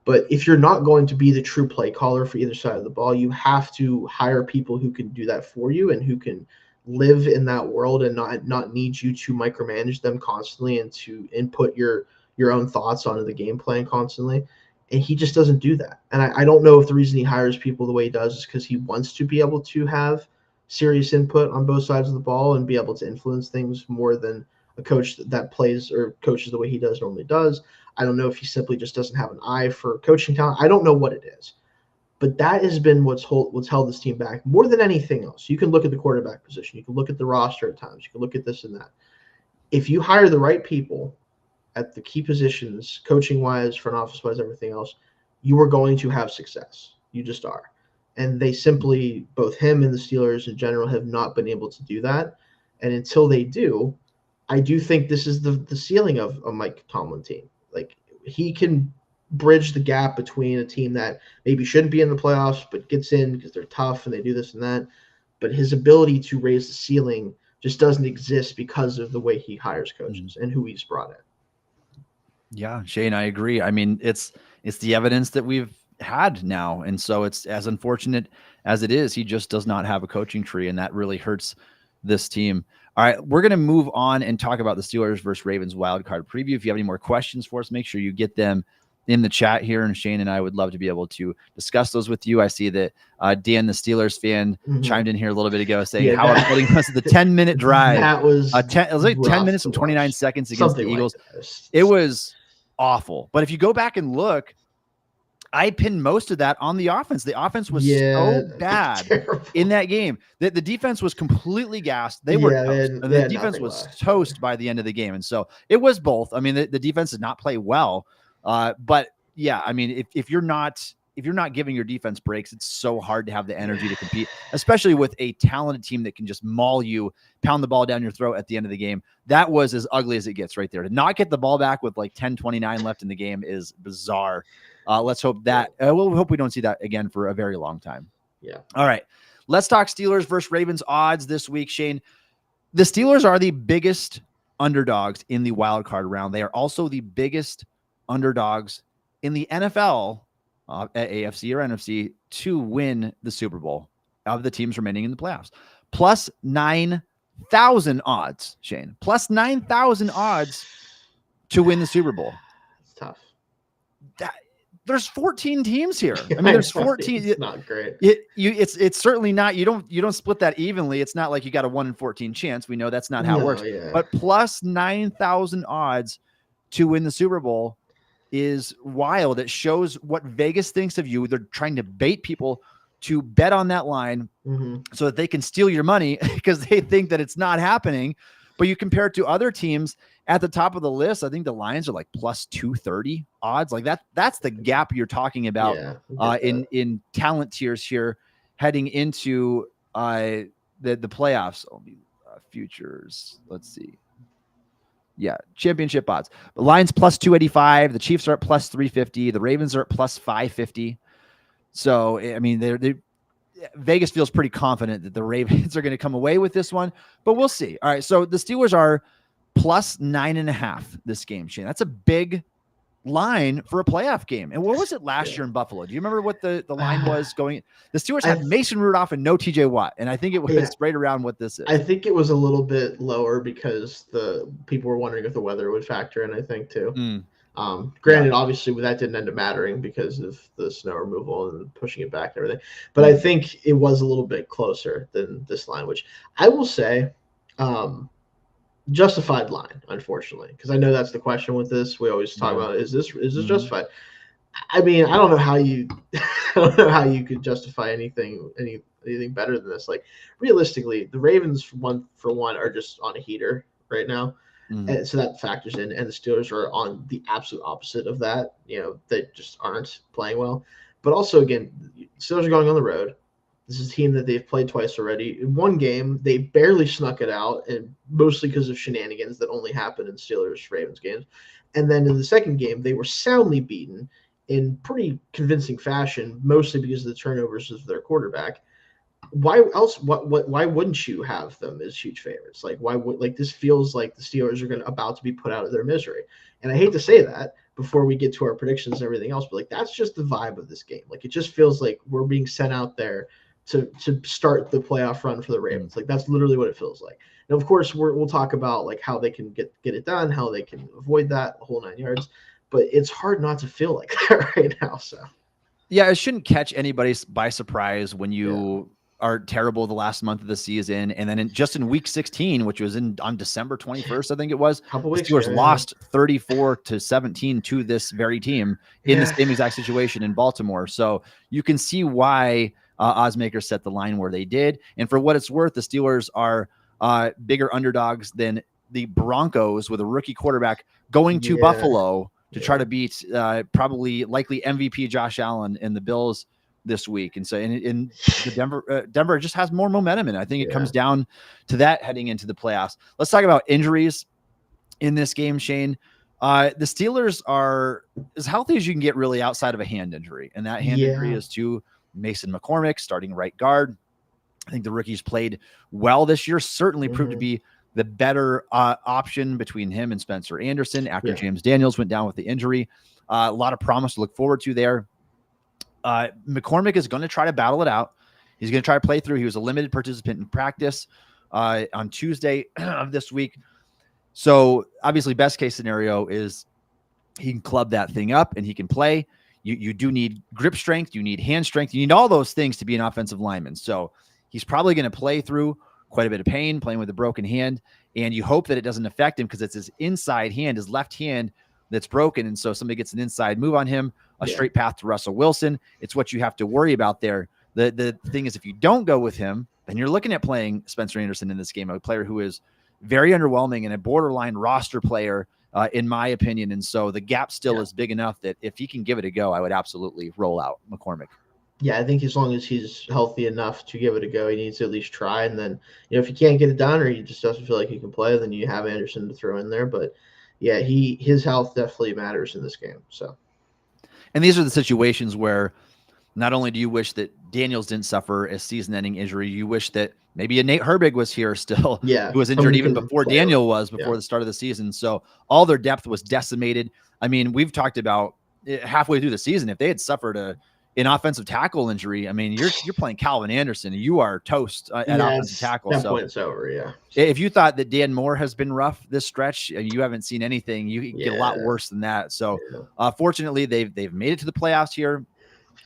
But if you're not going to be the true play caller for either side of the ball, you have to hire people who can do that for you and who can live in that world and not need you to micromanage them constantly and to input your own thoughts onto the game plan constantly. And he just doesn't do that. And I don't know if the reason he hires people the way he does is because he wants to be able to have serious input on both sides of the ball and be able to influence things more than a coach that plays or coaches the way he normally does. I don't know if he simply just doesn't have an eye for coaching talent. I don't know what it is. But that has been what's held this team back more than anything else. You can look at the quarterback position. You can look at the roster at times. You can look at this and that. If you hire the right people at the key positions, coaching-wise, front office-wise, everything else, you are going to have success. You just are. And they simply, both him and the Steelers in general, have not been able to do that. And until they do, I do think this is the ceiling of a Mike Tomlin team. Like, he can bridge the gap between a team that maybe shouldn't be in the playoffs but gets in because they're tough and they do this and that. But his ability to raise the ceiling just doesn't exist because of the way he hires coaches and who he's brought in. Yeah, Shayne, I agree. I mean, it's the evidence that we've had now. And so it's as unfortunate as it is, he just does not have a coaching tree, and that really hurts this team. All right, we're going to move on and talk about the Steelers versus Ravens wildcard preview. If you have any more questions for us, make sure you get them in the chat here, and Shayne and I would love to be able to discuss those with you. I see that Dan, the Steelers fan, chimed in here a little bit ago saying how upsetting was the 10-minute drive. That was it was like 10 minutes and 29 seconds against the Eagles. It was awful. But if you go back and look, I pinned most of that on the offense. The offense was so bad in that game that the defense was completely gassed. They were toast. The defense was toast by the end of the game. And so it was both. I mean, the defense did not play well. But yeah, I mean, if you're not giving your defense breaks, it's so hard to have the energy to compete, especially with a talented team that can just maul you, pound the ball down your throat at the end of the game. That was as ugly as it gets right there. To not get the ball back with like 10:29 left in the game is bizarre. Let's hope that we'll hope we don't see that again for a very long time. Yeah. All right. Let's talk Steelers versus Ravens odds this week, Shayne. The Steelers are the biggest underdogs in the wild card round. They are also the biggest underdogs in the NFL, at AFC or NFC, to win the Super Bowl of the teams remaining in the playoffs. Plus 9,000 odds, Shayne. Plus 9,000 odds to win the Super Bowl. It's tough. There's 14 teams here. I mean, there's 14. It's not great. It's certainly not. You don't split that evenly. It's not like you got a 1 in 14 chance. We know that's not how it works. Yeah. But plus 9,000 odds to win the Super Bowl is wild. It shows what Vegas thinks of you. They're trying to bait people to bet on that line so that they can steal your money because they think that it's not happening. But you compare it to other teams at the top of the list. I think the Lions are like plus 230 odds. Like that's the gap you're talking about in talent tiers here heading into the playoffs. Futures. Let's see. Yeah, championship odds. The Lions plus 285. The Chiefs are at plus 350. The Ravens are at plus 550. So, I mean, Vegas feels pretty confident that the Ravens are going to come away with this one, but we'll see. All right, so the Steelers are plus 9.5 this game, Shayne. That's a big line for a playoff game. And what was it last year in Buffalo? Do you remember what the line was going? The Steelers had Mason Rudolph and no TJ Watt, and I think it was right around what this is. I think it was a little bit lower because the people were wondering if the weather would factor in, I think, too. Granted, obviously, that didn't end up mattering because of the snow removal and pushing it back and everything. But I think it was a little bit closer than this line, which I will say justified line, unfortunately, because I know that's the question with this. We always talk about, is this justified? I mean, I don't know how you could justify anything better than this. Like, realistically, the Ravens, for one, are just on a heater right now. And so that factors in, and the Steelers are on the absolute opposite of that. They just aren't playing well. But also, again, Steelers are going on the road. This is a team that they've played twice already. In one game, they barely snuck it out, and mostly because of shenanigans that only happen in Steelers-Ravens games. And then in the second game, they were soundly beaten in pretty convincing fashion, mostly because of the turnovers of their quarterback. Why else? Why wouldn't you have them as huge favorites? Like, why would this feels like the Steelers are about to be put out of their misery? And I hate to say that before we get to our predictions and everything else, but that's just the vibe of this game. Like, it just feels like we're being sent out there to start the playoff run for the Ravens. Like, that's literally what it feels like. And of course, we'll talk about how they can get it done, how they can avoid that, the whole 9 yards. But it's hard not to feel like that right now. So yeah, it shouldn't catch anybody by surprise when you are terrible the last month of the season. And then just in week 16, which was on December 21st, I think it was, Couple the weeks Steelers ago, lost 34-17 to this very team in the same exact situation in Baltimore. So you can see why Osmaker set the line where they did. And for what it's worth, the Steelers are bigger underdogs than the Broncos with a rookie quarterback going to Buffalo to try to beat likely MVP Josh Allen and the Bills this week. And so in the Denver just has more momentum. And I think it comes down to that heading into the playoffs. Let's talk about injuries in this game, Shayne. The Steelers are as healthy as you can get really outside of a hand injury. And that hand injury is to Mason McCormick, starting right guard. I think the rookies played well this year, certainly proved to be the better option between him and Spencer Anderson after James Daniels went down with the injury. A lot of promise to look forward to there. McCormick is going to try to battle it out. He's going to try to play through. He was a limited participant in practice on Tuesday of this week. So obviously best case scenario is he can club that thing up and he can play. You do need grip strength. You need hand strength. You need all those things to be an offensive lineman. So he's probably going to play through quite a bit of pain playing with a broken hand. And you hope that it doesn't affect him because it's his inside hand, his left hand that's broken. And so somebody gets an inside move on him, a straight path to Russell Wilson. It's what you have to worry about there. The thing is, if you don't go with him, then you're looking at playing Spencer Anderson in this game, a player who is very underwhelming and a borderline roster player, in my opinion. And so the gap still is big enough that if he can give it a go, I would absolutely roll out McCormick. Yeah, I think as long as he's healthy enough to give it a go, he needs to at least try. And then, if he can't get it done or he just doesn't feel like he can play, then you have Anderson to throw in there. But yeah, his health definitely matters in this game. So, and these are the situations where not only do you wish that Daniels didn't suffer a season-ending injury, you wish that maybe a Nate Herbig was here still, who was injured even before Daniel was before the start of the season. So all their depth was decimated. I mean, we've talked about halfway through the season, if they had suffered an offensive tackle injury, I mean, you're playing Calvin Anderson and you are toast at offensive tackle. That point it's over. Yeah. If you thought that Dan Moore has been rough this stretch, you haven't seen anything. You get a lot worse than that. So fortunately they've made it to the playoffs here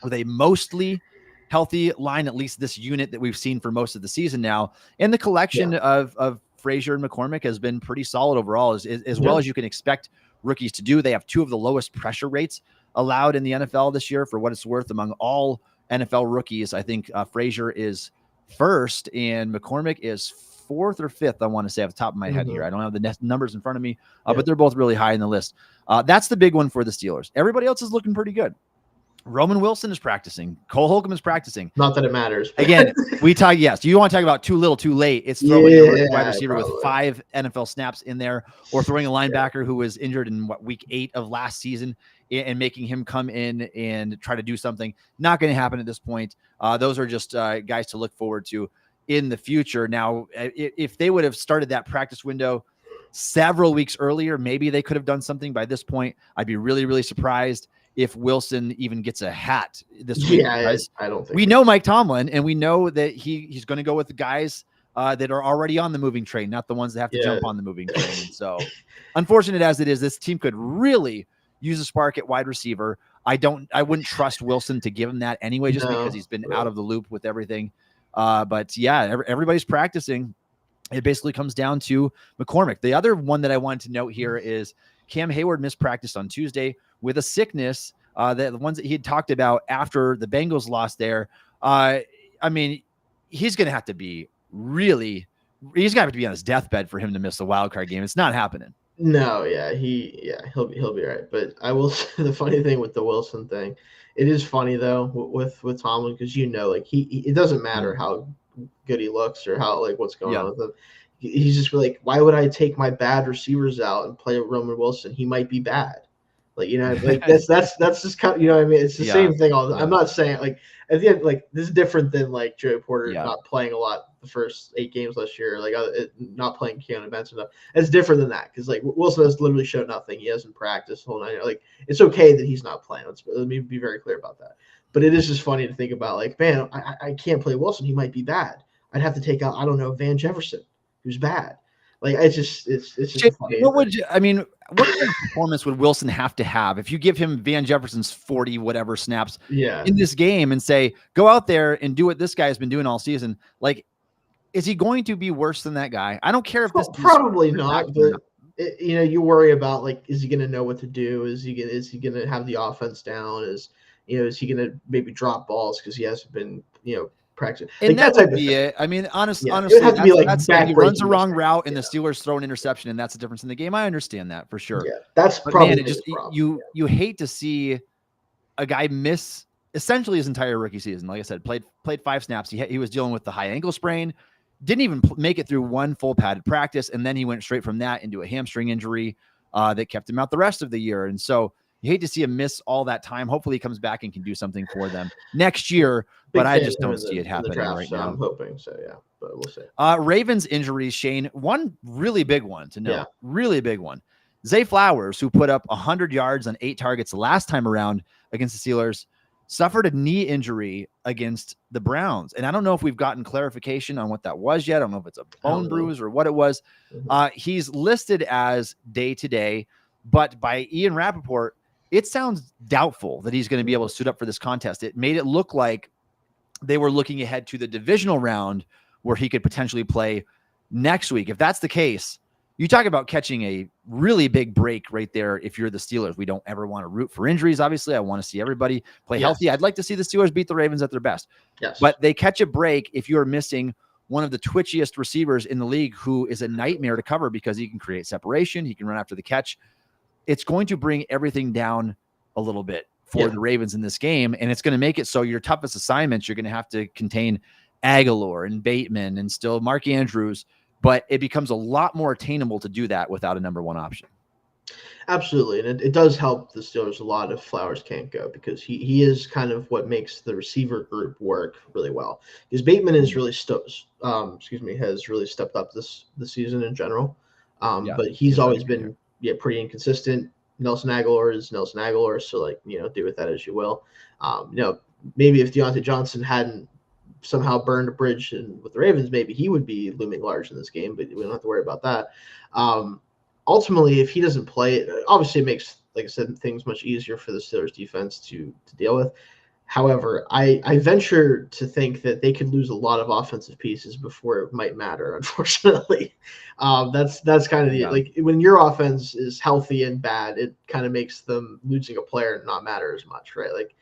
with a mostly healthy line, at least this unit that we've seen for most of the season now. And the collection of Frazier and McCormick has been pretty solid overall, as well as you can expect rookies to do. They have two of the lowest pressure rates allowed in the NFL this year, for what it's worth, among all NFL rookies. I think Frazier is first and McCormick is fourth or fifth, I want to say, off the top of my head here. I don't have the numbers in front of me, but they're both really high in the list. That's the big one for the Steelers. Everybody else is looking pretty good. Roman Wilson is practicing. Cole Holcomb is practicing. Not that it matters. Again, we talk, yes. You want to talk about too little, too late. It's throwing a wide receiver with 5 NFL snaps in there, or throwing a linebacker who was injured in week 8 of last season and making him come in and try to do something. Not going to happen at this point. Those are just guys to look forward to in the future. Now, if they would have started that practice window several weeks earlier, maybe they could have done something by this point. I'd be really, really surprised if Wilson even gets a hat this week. Yeah, I don't think we know Mike Tomlin, and we know that he's going to go with the guys that are already on the moving train, not the ones that have to jump on the moving train. So unfortunate as it is, this team could really use a spark at wide receiver. I wouldn't trust Wilson to give him that anyway, just because he's been out of the loop with everything. But yeah, everybody's practicing. It basically comes down to McCormick. The other one that I wanted to note here is Cam Hayward missed practice on Tuesday with a sickness, the ones that he had talked about after the Bengals lost there. I mean, he's going to have to be he's got to be on his deathbed for him to miss the wild card game. It's not happening. No, he'll be all right. But I will say, the funny thing with the Wilson thing, it is funny though with Tomlin, because like it doesn't matter how good he looks or how what's going on with him. He's just like, why would I take my bad receivers out and play Roman Wilson? He might be bad. That's just kind of, what I mean? It's the same thing all the time. I'm not saying at the end, this is different than Joey Porter not playing a lot the first 8 games last year, not playing Keanu Benson stuff. It's different than that, because Wilson has literally showed nothing. He hasn't practiced the whole night. It's okay that he's not playing. Let me be very clear about that. But it is just funny to think about, man, I can't play Wilson. He might be bad. I'd have to take out, I don't know, Van Jefferson, who's bad. Like it's just Shane, a funny. what would you, I mean, what kind of performance would Wilson have to have if you give him Van Jefferson's 40 whatever snaps in this game and say, go out there and do what this guy has been doing all season? Like, is he going to be worse than that guy? I don't care if this probably not, but you worry about, like, is he going to know what to do? Is he going to have the offense down? Is he going to maybe drop balls because he hasn't been practicing? And like, that type of thing. I mean, honestly, it would have to be like that's he runs the wrong route and the Steelers throw an interception, and that's the difference in the game. I understand that for sure. Yeah, that's but probably man, it just you hate to see a guy miss essentially his entire rookie season. Like I said, played 5 snaps. He was dealing with the high ankle sprain, didn't even make it through one full padded practice, and then he went straight from that into a hamstring injury that kept him out the rest of the year. And so you hate to see him miss all that time. Hopefully he comes back and can do something for them next year, but I just don't see it happening right now. I'm hoping so, yeah, but we'll see. Ravens injuries, Shane, one really big one to know, really big one. Zay Flowers, who put up 100 yards on 8 targets last time around against the Steelers, suffered a knee injury against the Browns. And I don't know if we've gotten clarification on what that was yet. I don't know if it's a bone bruise or what it was. He's listed as day-to-day, but by Ian Rappaport, it sounds doubtful that he's going to be able to suit up for this contest. It made it look like they were looking ahead to the divisional round where he could potentially play next week. If that's the case, you talk about catching a really big break right there. If you're the Steelers, we don't ever want to root for injuries. Obviously, I want to see everybody play healthy. I'd like to see the Steelers beat the Ravens at their best. But they catch a break if you're missing one of the twitchiest receivers in the league, who is a nightmare to cover because he can create separation. He can run after the catch. It's going to bring everything down a little bit for the Ravens in this game. And it's going to make it so your toughest assignments, you're going to have to contain Aguilar and Bateman and still Mark Andrews, but it becomes a lot more attainable to do that without a number 1 option. Absolutely. And it does help the Steelers a lot if Flowers can't go, because he is kind of what makes the receiver group work really well. Because Bateman is really has really stepped up this season in general. But he's always been pretty inconsistent. Nelson Aguilar is Nelson Aguilar, so do with that as you will. Maybe if Deontay Johnson hadn't somehow burned a bridge with the Ravens, maybe he would be looming large in this game, but we don't have to worry about that. Ultimately, if he doesn't play, it obviously it makes, like I said, things much easier for the Steelers defense to deal with. However, I venture to think that they could lose a lot of offensive pieces before it might matter, unfortunately. That's kind of like when your offense is healthy and bad, it kind of makes them losing a player not matter as much, right? Like,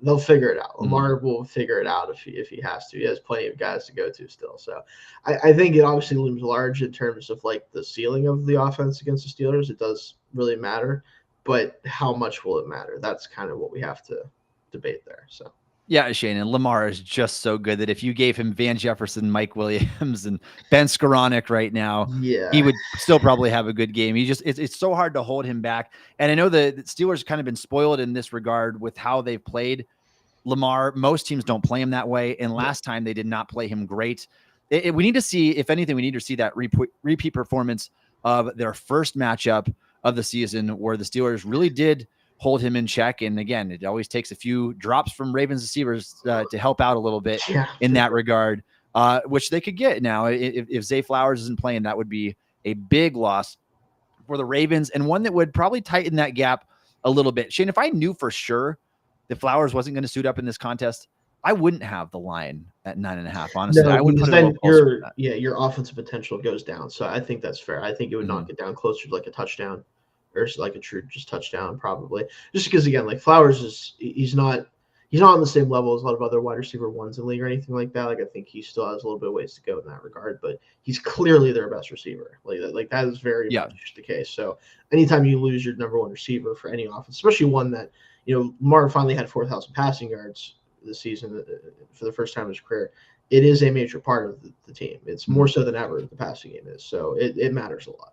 they'll figure it out. Lamar will figure it out if he has to. He has plenty of guys to go to still. So I think it obviously looms large in terms of like the ceiling of the offense against the Steelers. It does really matter, but how much will it matter? That's kind of what we have to debate there. So yeah, Shane, and Lamar is just so good that if you gave him Van Jefferson, Mike Williams, and Ben Skoranek right now, he would still probably have a good game. It's so hard to hold him back. And I know the Steelers kind of been spoiled in this regard with how they've played Lamar. Most teams don't play him that way, and last time they did not play him great. We need to see, if anything, we need to see that repeat performance of their first matchup of the season where the Steelers really did hold him in check. And again, it always takes a few drops from Ravens receivers to help out a little bit in that regard, which they could get now. If Zay Flowers isn't playing, that would be a big loss for the Ravens, and one that would probably tighten that gap a little bit. Shane, if I knew for sure that Flowers wasn't going to suit up in this contest, I wouldn't have the line at 9.5. Honestly, I would put it your offensive potential goes down. So I think that's fair. I think it would knock it down closer to like a touchdown, or like a true just touchdown, probably. Just because, again, like Flowers he's not on the same level as a lot of other wide receiver ones in the league or anything like that. Like, I think he still has a little bit of ways to go in that regard, but he's clearly their best receiver. Like that is very much the case. So anytime you lose your number 1 receiver for any offense, especially one that, Lamar finally had 4,000 passing yards this season for the first time in his career, it is a major part of the team. It's more so than ever the passing game is. So it matters a lot.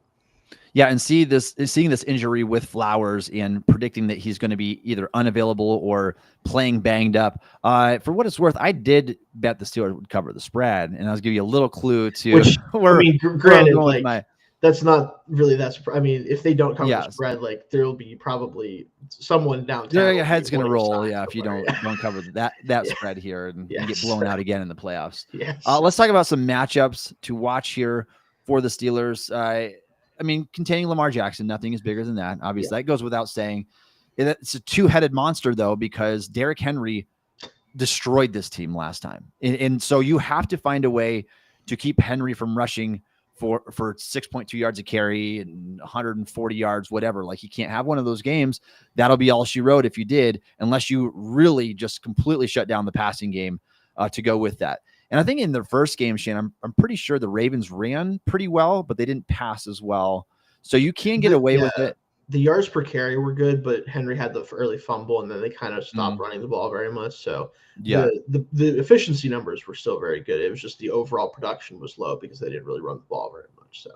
Yeah, and seeing this injury with Flowers and predicting that he's going to be either unavailable or playing banged up. For what it's worth, I did bet the Steelers would cover the spread, and I was giving you a little clue to granted, that's not really if they don't cover the spread, like there'll be probably someone downtown. Your head's going to roll, if you don't cover that spread here and get blown out again in the playoffs. Yes. Let's talk about some matchups to watch here. for the Steelers. I mean, containing Lamar Jackson, nothing is bigger than that. Obviously, that goes without saying. It's a two-headed monster, though, because Derrick Henry destroyed this team last time. And so you have to find a way to keep Henry from rushing for 6.2 yards a carry and 140 yards, whatever. Like, you can't have one of those games. That'll be all she wrote if you did, unless you really just completely shut down the passing game to go with that. And I think in the first game, Shane, I'm pretty sure the Ravens ran pretty well, but they didn't pass as well. So you can get away with it. The yards per carry were good, but Henry had the early fumble, and then they kind of stopped running the ball very much. So the efficiency numbers were still very good. It was just the overall production was low because they didn't really run the ball very much. So,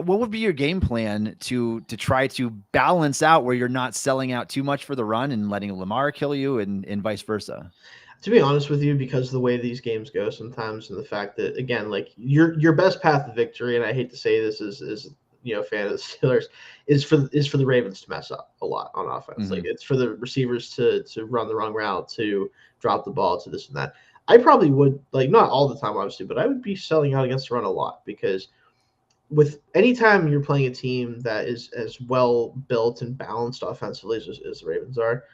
what would be your game plan to try to balance out where you're not selling out too much for the run and letting Lamar kill you, and vice versa? To be honest with you, because of the way these games go sometimes, and the fact that, again, like your best path to victory, and I hate to say this is fan of the Steelers, is for the Ravens to mess up a lot on offense. Like, it's for the receivers to run the wrong route, to drop the ball, to this and that. I probably would, like, not all the time, obviously, but I would be selling out against the run a lot, because with anytime you're playing a team that is as well built and balanced offensively as the Ravens are,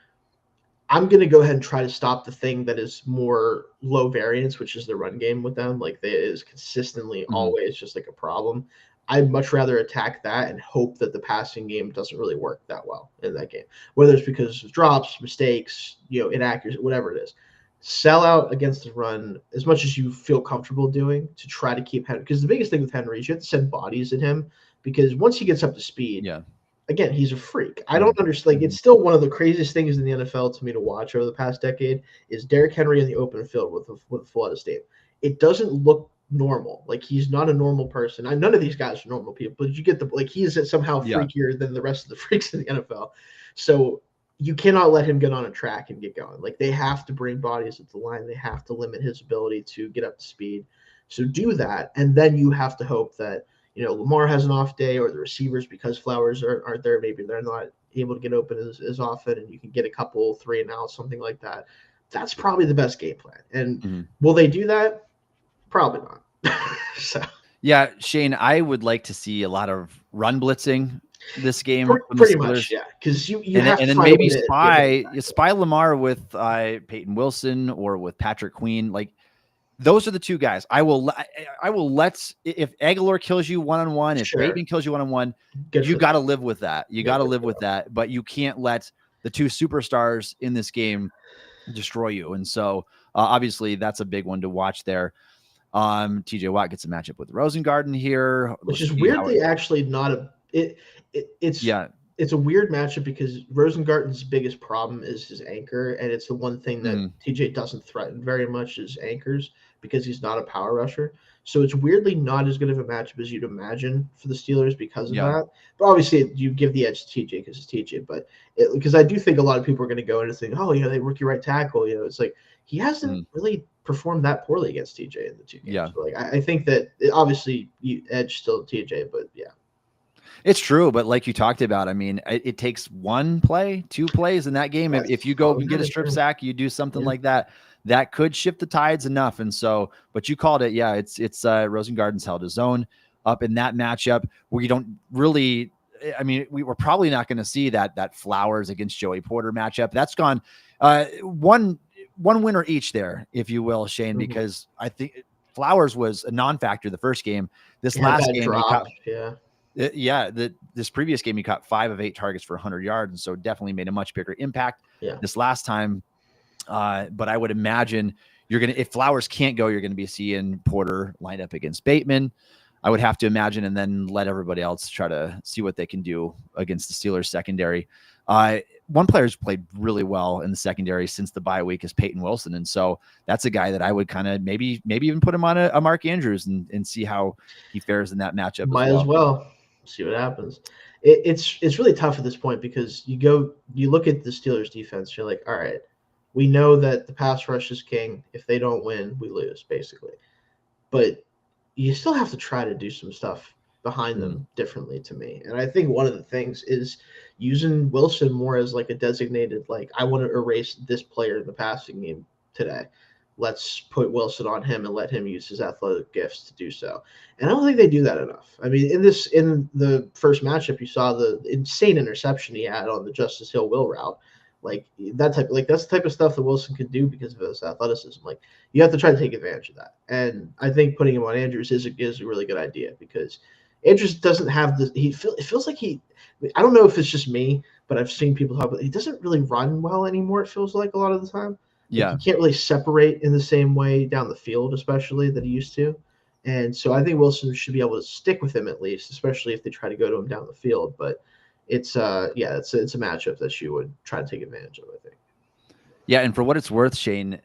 I'm going to go ahead and try to stop the thing that is more low variance, which is the run game with them. Like, it is consistently always just like a problem. I'd much rather attack that and hope that the passing game doesn't really work that well in that game, whether it's because of drops, mistakes, inaccuracy, whatever it is. Sell out against the run as much as you feel comfortable doing to try to keep Henry. Because the biggest thing with Henry is you have to send bodies at him, because once he gets up to speed, again, he's a freak. I don't understand. Like, it's still one of the craziest things in the NFL to me to watch over the past decade is Derrick Henry in the open field with a full head of steam. It doesn't look normal. Like, he's not a normal person. None of these guys are normal people, but you get he is somehow freakier than the rest of the freaks in the NFL. So you cannot let him get on a track and get going. Like, they have to bring bodies at the line. They have to limit his ability to get up to speed. So do that, and then you have to hope that Lamar has an off day, or the receivers, because Flowers aren't there, maybe they're not able to get open as often, and you can get a couple 3 and out, something like that. That's probably the best game plan. And will they do that? Probably not. So. Yeah, Shane, I would like to see a lot of run blitzing this game. Pretty much, yeah. Because you have to, and then maybe spy Lamar with Peyton Wilson or with Patrick Queen. Like, those are the two guys. I will let, if Aguilar kills you one-on-one, if Bateman kills you one-on-one, you got to live with that. You got to live with that, but you can't let the two superstars in this game destroy you. And so obviously that's a big one to watch there. TJ Watt gets a matchup with Rosengarten here, which is weirdly actually not a, it's a weird matchup, because Rosengarten's biggest problem is his anchor, and it's the one thing that TJ doesn't threaten very much is anchors, because he's not a power rusher. So it's weirdly not as good of a matchup as you'd imagine for the Steelers because of that. But obviously you give the edge to TJ because it's TJ. But because I do think a lot of people are going to go into thinking, they rookie right tackle. It's like he hasn't really performed that poorly against TJ in the two games. Yeah. So, like, I think that obviously you edge still TJ, but yeah. It's true, but like you talked about, I mean, it takes 1 play, 2 plays in that game. If you go and get a strip sack, you do something like that, that could shift the tides enough. And so, but you called it, it's Rosengarten's held his own up in that matchup where you don't really, I mean, we're probably not going to see that Flowers against Joey Porter matchup. That's gone one winner each there, if you will, Shane, because I think Flowers was a non-factor the first game. This last game, this previous game, he caught 5 of 8 targets for 100 yards, and so definitely made a much bigger impact this last time. But I would imagine if Flowers can't go, you're going to be seeing Porter lined up against Bateman, I would have to imagine, and then let everybody else try to see what they can do against the Steelers secondary. One player who's played really well in the secondary since the bye week is Peyton Wilson. And so that's a guy that I would kind of maybe even put him on a Mark Andrews and see how he fares in that matchup. Might as well. See what happens. It's really tough at this point, because you look at the Steelers defense, you're like, all right, we know that the pass rush is king. If they don't win, we lose, basically. But you still have to try to do some stuff behind them differently, to me. And I think one of the things is using Wilson more as like a designated, like, I want to erase this player in the passing game today. Let's put Wilson on him and let him use his athletic gifts to do so. And I don't think they do that enough. I mean, in the first matchup, you saw the insane interception he had on the Justice Hill will route. That's the type of stuff that Wilson can do because of his athleticism. Like, you have to try to take advantage of that. And I think putting him on Andrews is a really good idea, because Andrews doesn't have the it feels like I don't know if it's just me, but I've seen people talk about, he doesn't really run well anymore, it feels like, a lot of the time. Yeah. He can't really separate in the same way down the field, especially, that he used to. And so I think Wilson should be able to stick with him at least, especially if they try to go to him down the field. But it's a matchup that you would try to take advantage of, I think. Yeah, and for what it's worth, Shayne,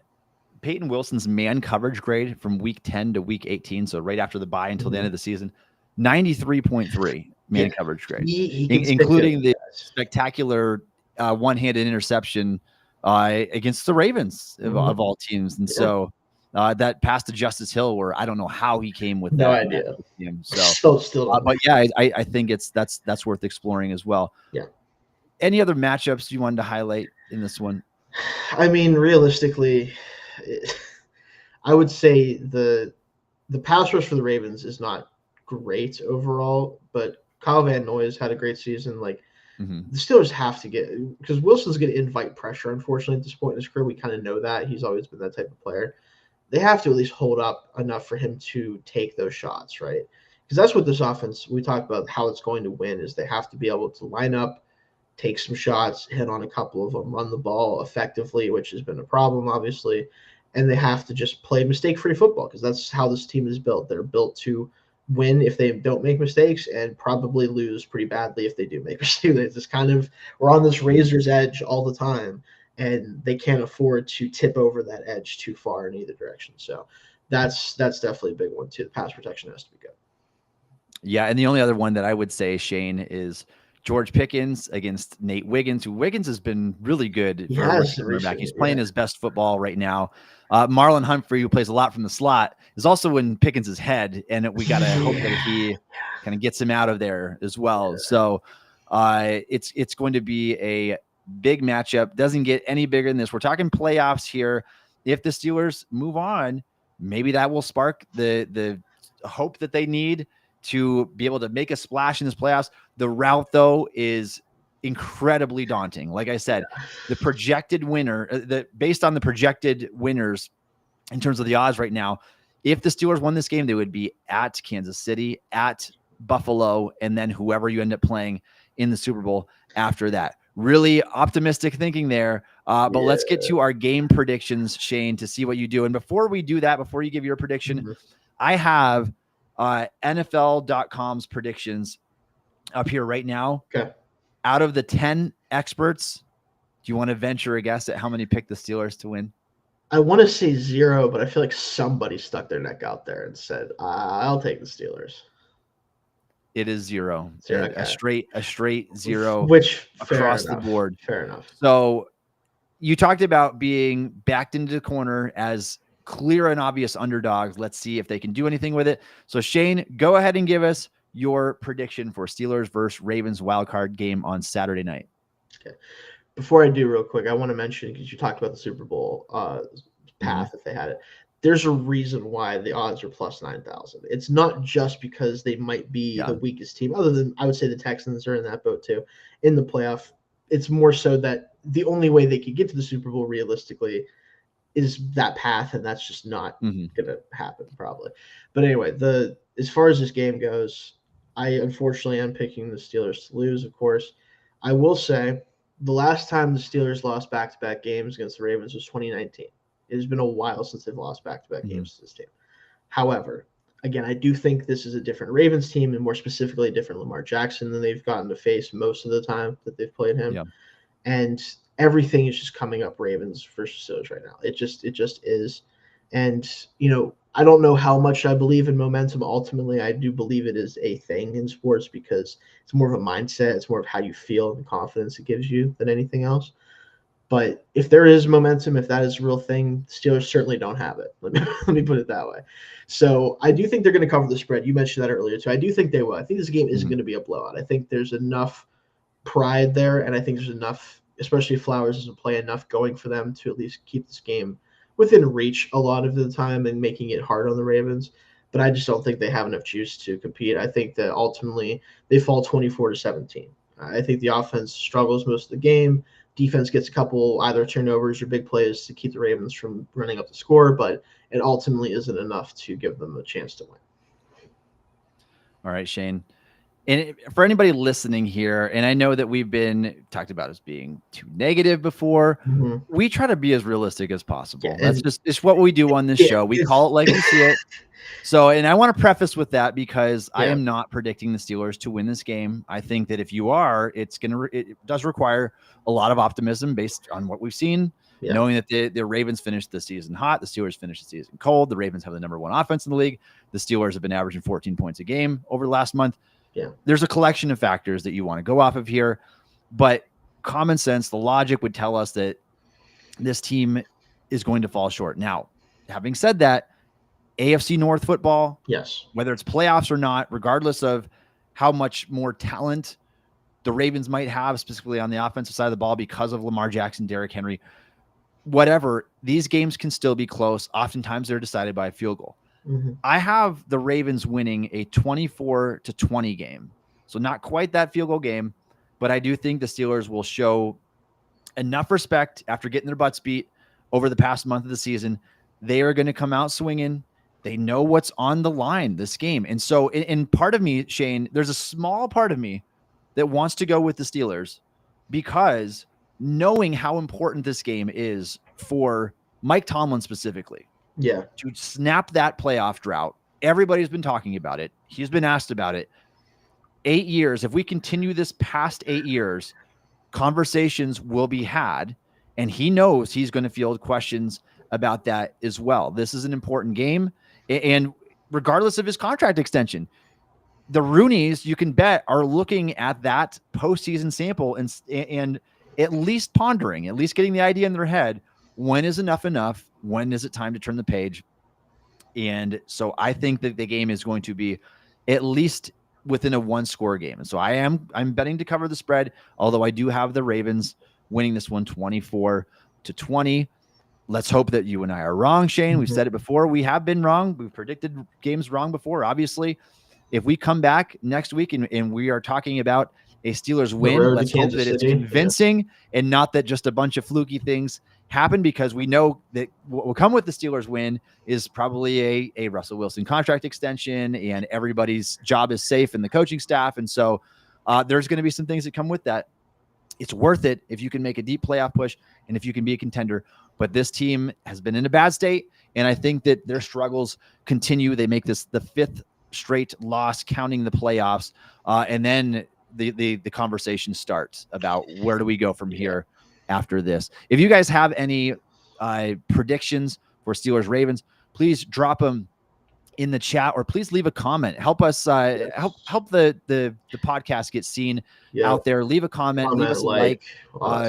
Peyton Wilson's man coverage grade from week 10 to week 18, so right after the bye until the end of the season, 93.3 man coverage grade, including the spectacular one-handed interception against the Ravens of all teams. And so that pass to Justice Hill, where I don't know how he came with no that. idea. So still but yeah, I think that's worth exploring as well. Yeah. Any other matchups you wanted to highlight in this one? I mean, realistically, I would say the pass rush for the Ravens is not great overall, but Kyle Van Noy's had a great season. Like, the Steelers have to get, because Wilson's going to invite pressure, unfortunately, at this point in his career. We kind of know that. He's always been that type of player. They have to at least hold up enough for him to take those shots, right? Because that's what this offense, we talk about how it's going to win, is they have to be able to line up, take some shots, hit on a couple of them, run the ball effectively, which has been a problem, obviously. And they have to just play mistake-free football, because that's how this team is built. They're built to win if they don't make mistakes, and probably lose pretty badly if they do make mistakes. It's just kind of, we're on this razor's edge all the time, and they can't afford to tip over that edge too far in either direction. So that's definitely a big one too. The pass protection has to be good. Yeah, and the only other one that I would say, Shayne, is George Pickens against Nate Wiggins, who Wiggins has been really good for a quarterback. He's playing his best football right now. Marlon Humphrey, who plays a lot from the slot, is also in Pickens' head, and we got to hope that he kind of gets him out of there as well. Yeah. So it's going to be a big matchup. Doesn't get any bigger than this. We're talking playoffs here. If the Steelers move on, maybe that will spark the hope that they need to be able to make a splash in this playoffs. The route, though, is incredibly daunting. Like I said, the projected winner, based on the projected winners in terms of the odds right now, if the Steelers won this game, they would be at Kansas City, at Buffalo, and then whoever you end up playing in the Super Bowl after that. Really optimistic thinking there. But let's get to our game predictions, Shayne, to see what you do. And before we do that, before you give your prediction, I have NFL.com's predictions up here right now. Okay. Out of the 10 experts, do you want to venture a guess at how many picked the Steelers to win? I want to say 0, but I feel like somebody stuck their neck out there and said, I'll take the Steelers. It is 0. Okay. A straight 0, which across the board. Fair enough. So you talked about being backed into the corner as clear and obvious underdogs. Let's see if they can do anything with it. So Shayne, go ahead and give us your prediction for Steelers versus Ravens wildcard game on Saturday night. Okay. Before I do, real quick, I want to mention, because you talked about the Super Bowl path, if they had it. There's a reason why the odds are plus 9,000. It's not just because they might be the weakest team, other than I would say the Texans are in that boat too, in the playoff. It's more so that the only way they could get to the Super Bowl realistically is that path, and that's just not going to happen probably. But anyway, as far as this game goes, I unfortunately am picking the Steelers to lose, of course. I will say the last time the Steelers lost back-to-back games against the Ravens was 2019. It has been a while since they've lost back-to-back games to this team. However, again, I do think this is a different Ravens team, and more specifically a different Lamar Jackson than they've gotten to face most of the time that they've played him. Yeah. And everything is just coming up Ravens versus Steelers right now. It just is. And, I don't know how much I believe in momentum. Ultimately, I do believe it is a thing in sports, because it's more of a mindset. It's more of how you feel and the confidence it gives you than anything else. But if there is momentum, if that is a real thing, Steelers certainly don't have it. Let me put it that way. So I do think they're going to cover the spread. You mentioned that earlier, too. I do think they will. I think this game isn't going to be a blowout. I think there's enough pride there, and I think there's enough, especially if Flowers doesn't play, enough going for them to at least keep this game within reach a lot of the time and making it hard on the Ravens. But I just don't think they have enough juice to compete. I think that ultimately they fall 24-17. I think the offense struggles most of the game. Defense gets a couple either turnovers or big plays to keep the Ravens from running up the score, but it ultimately isn't enough to give them a chance to win. All right, Shayne. And for anybody listening here, and I know that we've been talked about as being too negative before, we try to be as realistic as possible. Yeah, That's just it's what we do on this show. We call it like we see it. So, and I want to preface with that because I am not predicting the Steelers to win this game. I think that if you are, it does require a lot of optimism based on what we've seen, knowing that the Ravens finished the season hot, the Steelers finished the season cold. The Ravens have the number one offense in the league. The Steelers have been averaging 14 points a game over the last month. Yeah. There's a collection of factors that you want to go off of here, but common sense, the logic would tell us that this team is going to fall short. Now, having said that, AFC North football, yes, whether it's playoffs or not, regardless of how much more talent the Ravens might have, specifically on the offensive side of the ball because of Lamar Jackson, Derrick Henry, whatever, these games can still be close. Oftentimes they're decided by a field goal. I have the Ravens winning a 24-20 game. So not quite that field goal game, but I do think the Steelers will show enough respect after getting their butts beat over the past month of the season. They are going to come out swinging. They know what's on the line this game. And so in part of me, Shayne, there's a small part of me that wants to go with the Steelers because knowing how important this game is for Mike Tomlin specifically. Yeah. To snap that playoff drought. Everybody's been talking about it. He's been asked about it. 8 years. If we continue this past 8 years, conversations will be had. And he knows he's going to field questions about that as well. This is an important game. And regardless of his contract extension, the Rooneys, you can bet, are looking at that postseason sample and at least pondering, at least getting the idea in their head. When is enough enough? When is it time to turn the page? And so I think that the game is going to be at least within a one-score game. And so I'm betting to cover the spread, although I do have the Ravens winning this one 24-20. Let's hope that you and I are wrong, Shayne. We've said it before. We have been wrong. We've predicted games wrong before. Obviously, if we come back next week and we are talking about a Steelers win, let's hope that it's convincing and not that just a bunch of fluky things happen, because we know that what will come with the Steelers win is probably a Russell Wilson contract extension and everybody's job is safe in the coaching staff. And so there's going to be some things that come with that. It's worth it if you can make a deep playoff push and if you can be a contender. But this team has been in a bad state, and I think that their struggles continue. They make this the 5th straight loss, counting the playoffs, and then the conversation starts about where do we go from here after this. If you guys have any predictions for Steelers Ravens, please drop them in the chat, or please leave a comment. Help us help the podcast get seen out there. Leave a comment, leave us a like,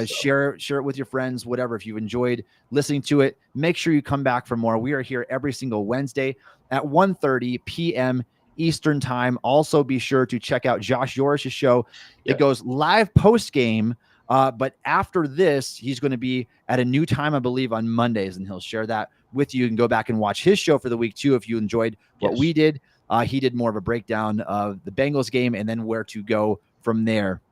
share it with your friends, whatever. If you've enjoyed listening to it, make sure you come back for more. We are here every single Wednesday at 1:30 p.m. Eastern time. Also be sure to check out Josh Yorish's show. It goes live post game. But after this, he's going to be at a new time, I believe, on Mondays, and he'll share that with you. You can go back and watch his show for the week too if you enjoyed what we did. He did more of a breakdown of the Bengals game and then where to go from there.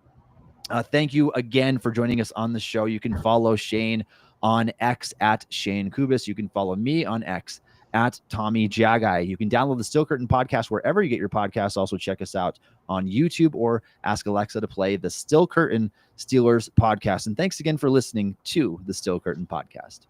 Thank you again for joining us on the show. You can follow Shayne on X at Shayne Kubas. You can follow me on X at Tommy Jaggi. You can download the Still Curtain podcast wherever you get your podcasts. Also check us out on YouTube or ask Alexa to play the Still Curtain Steelers podcast. And thanks again for listening to the Still Curtain podcast.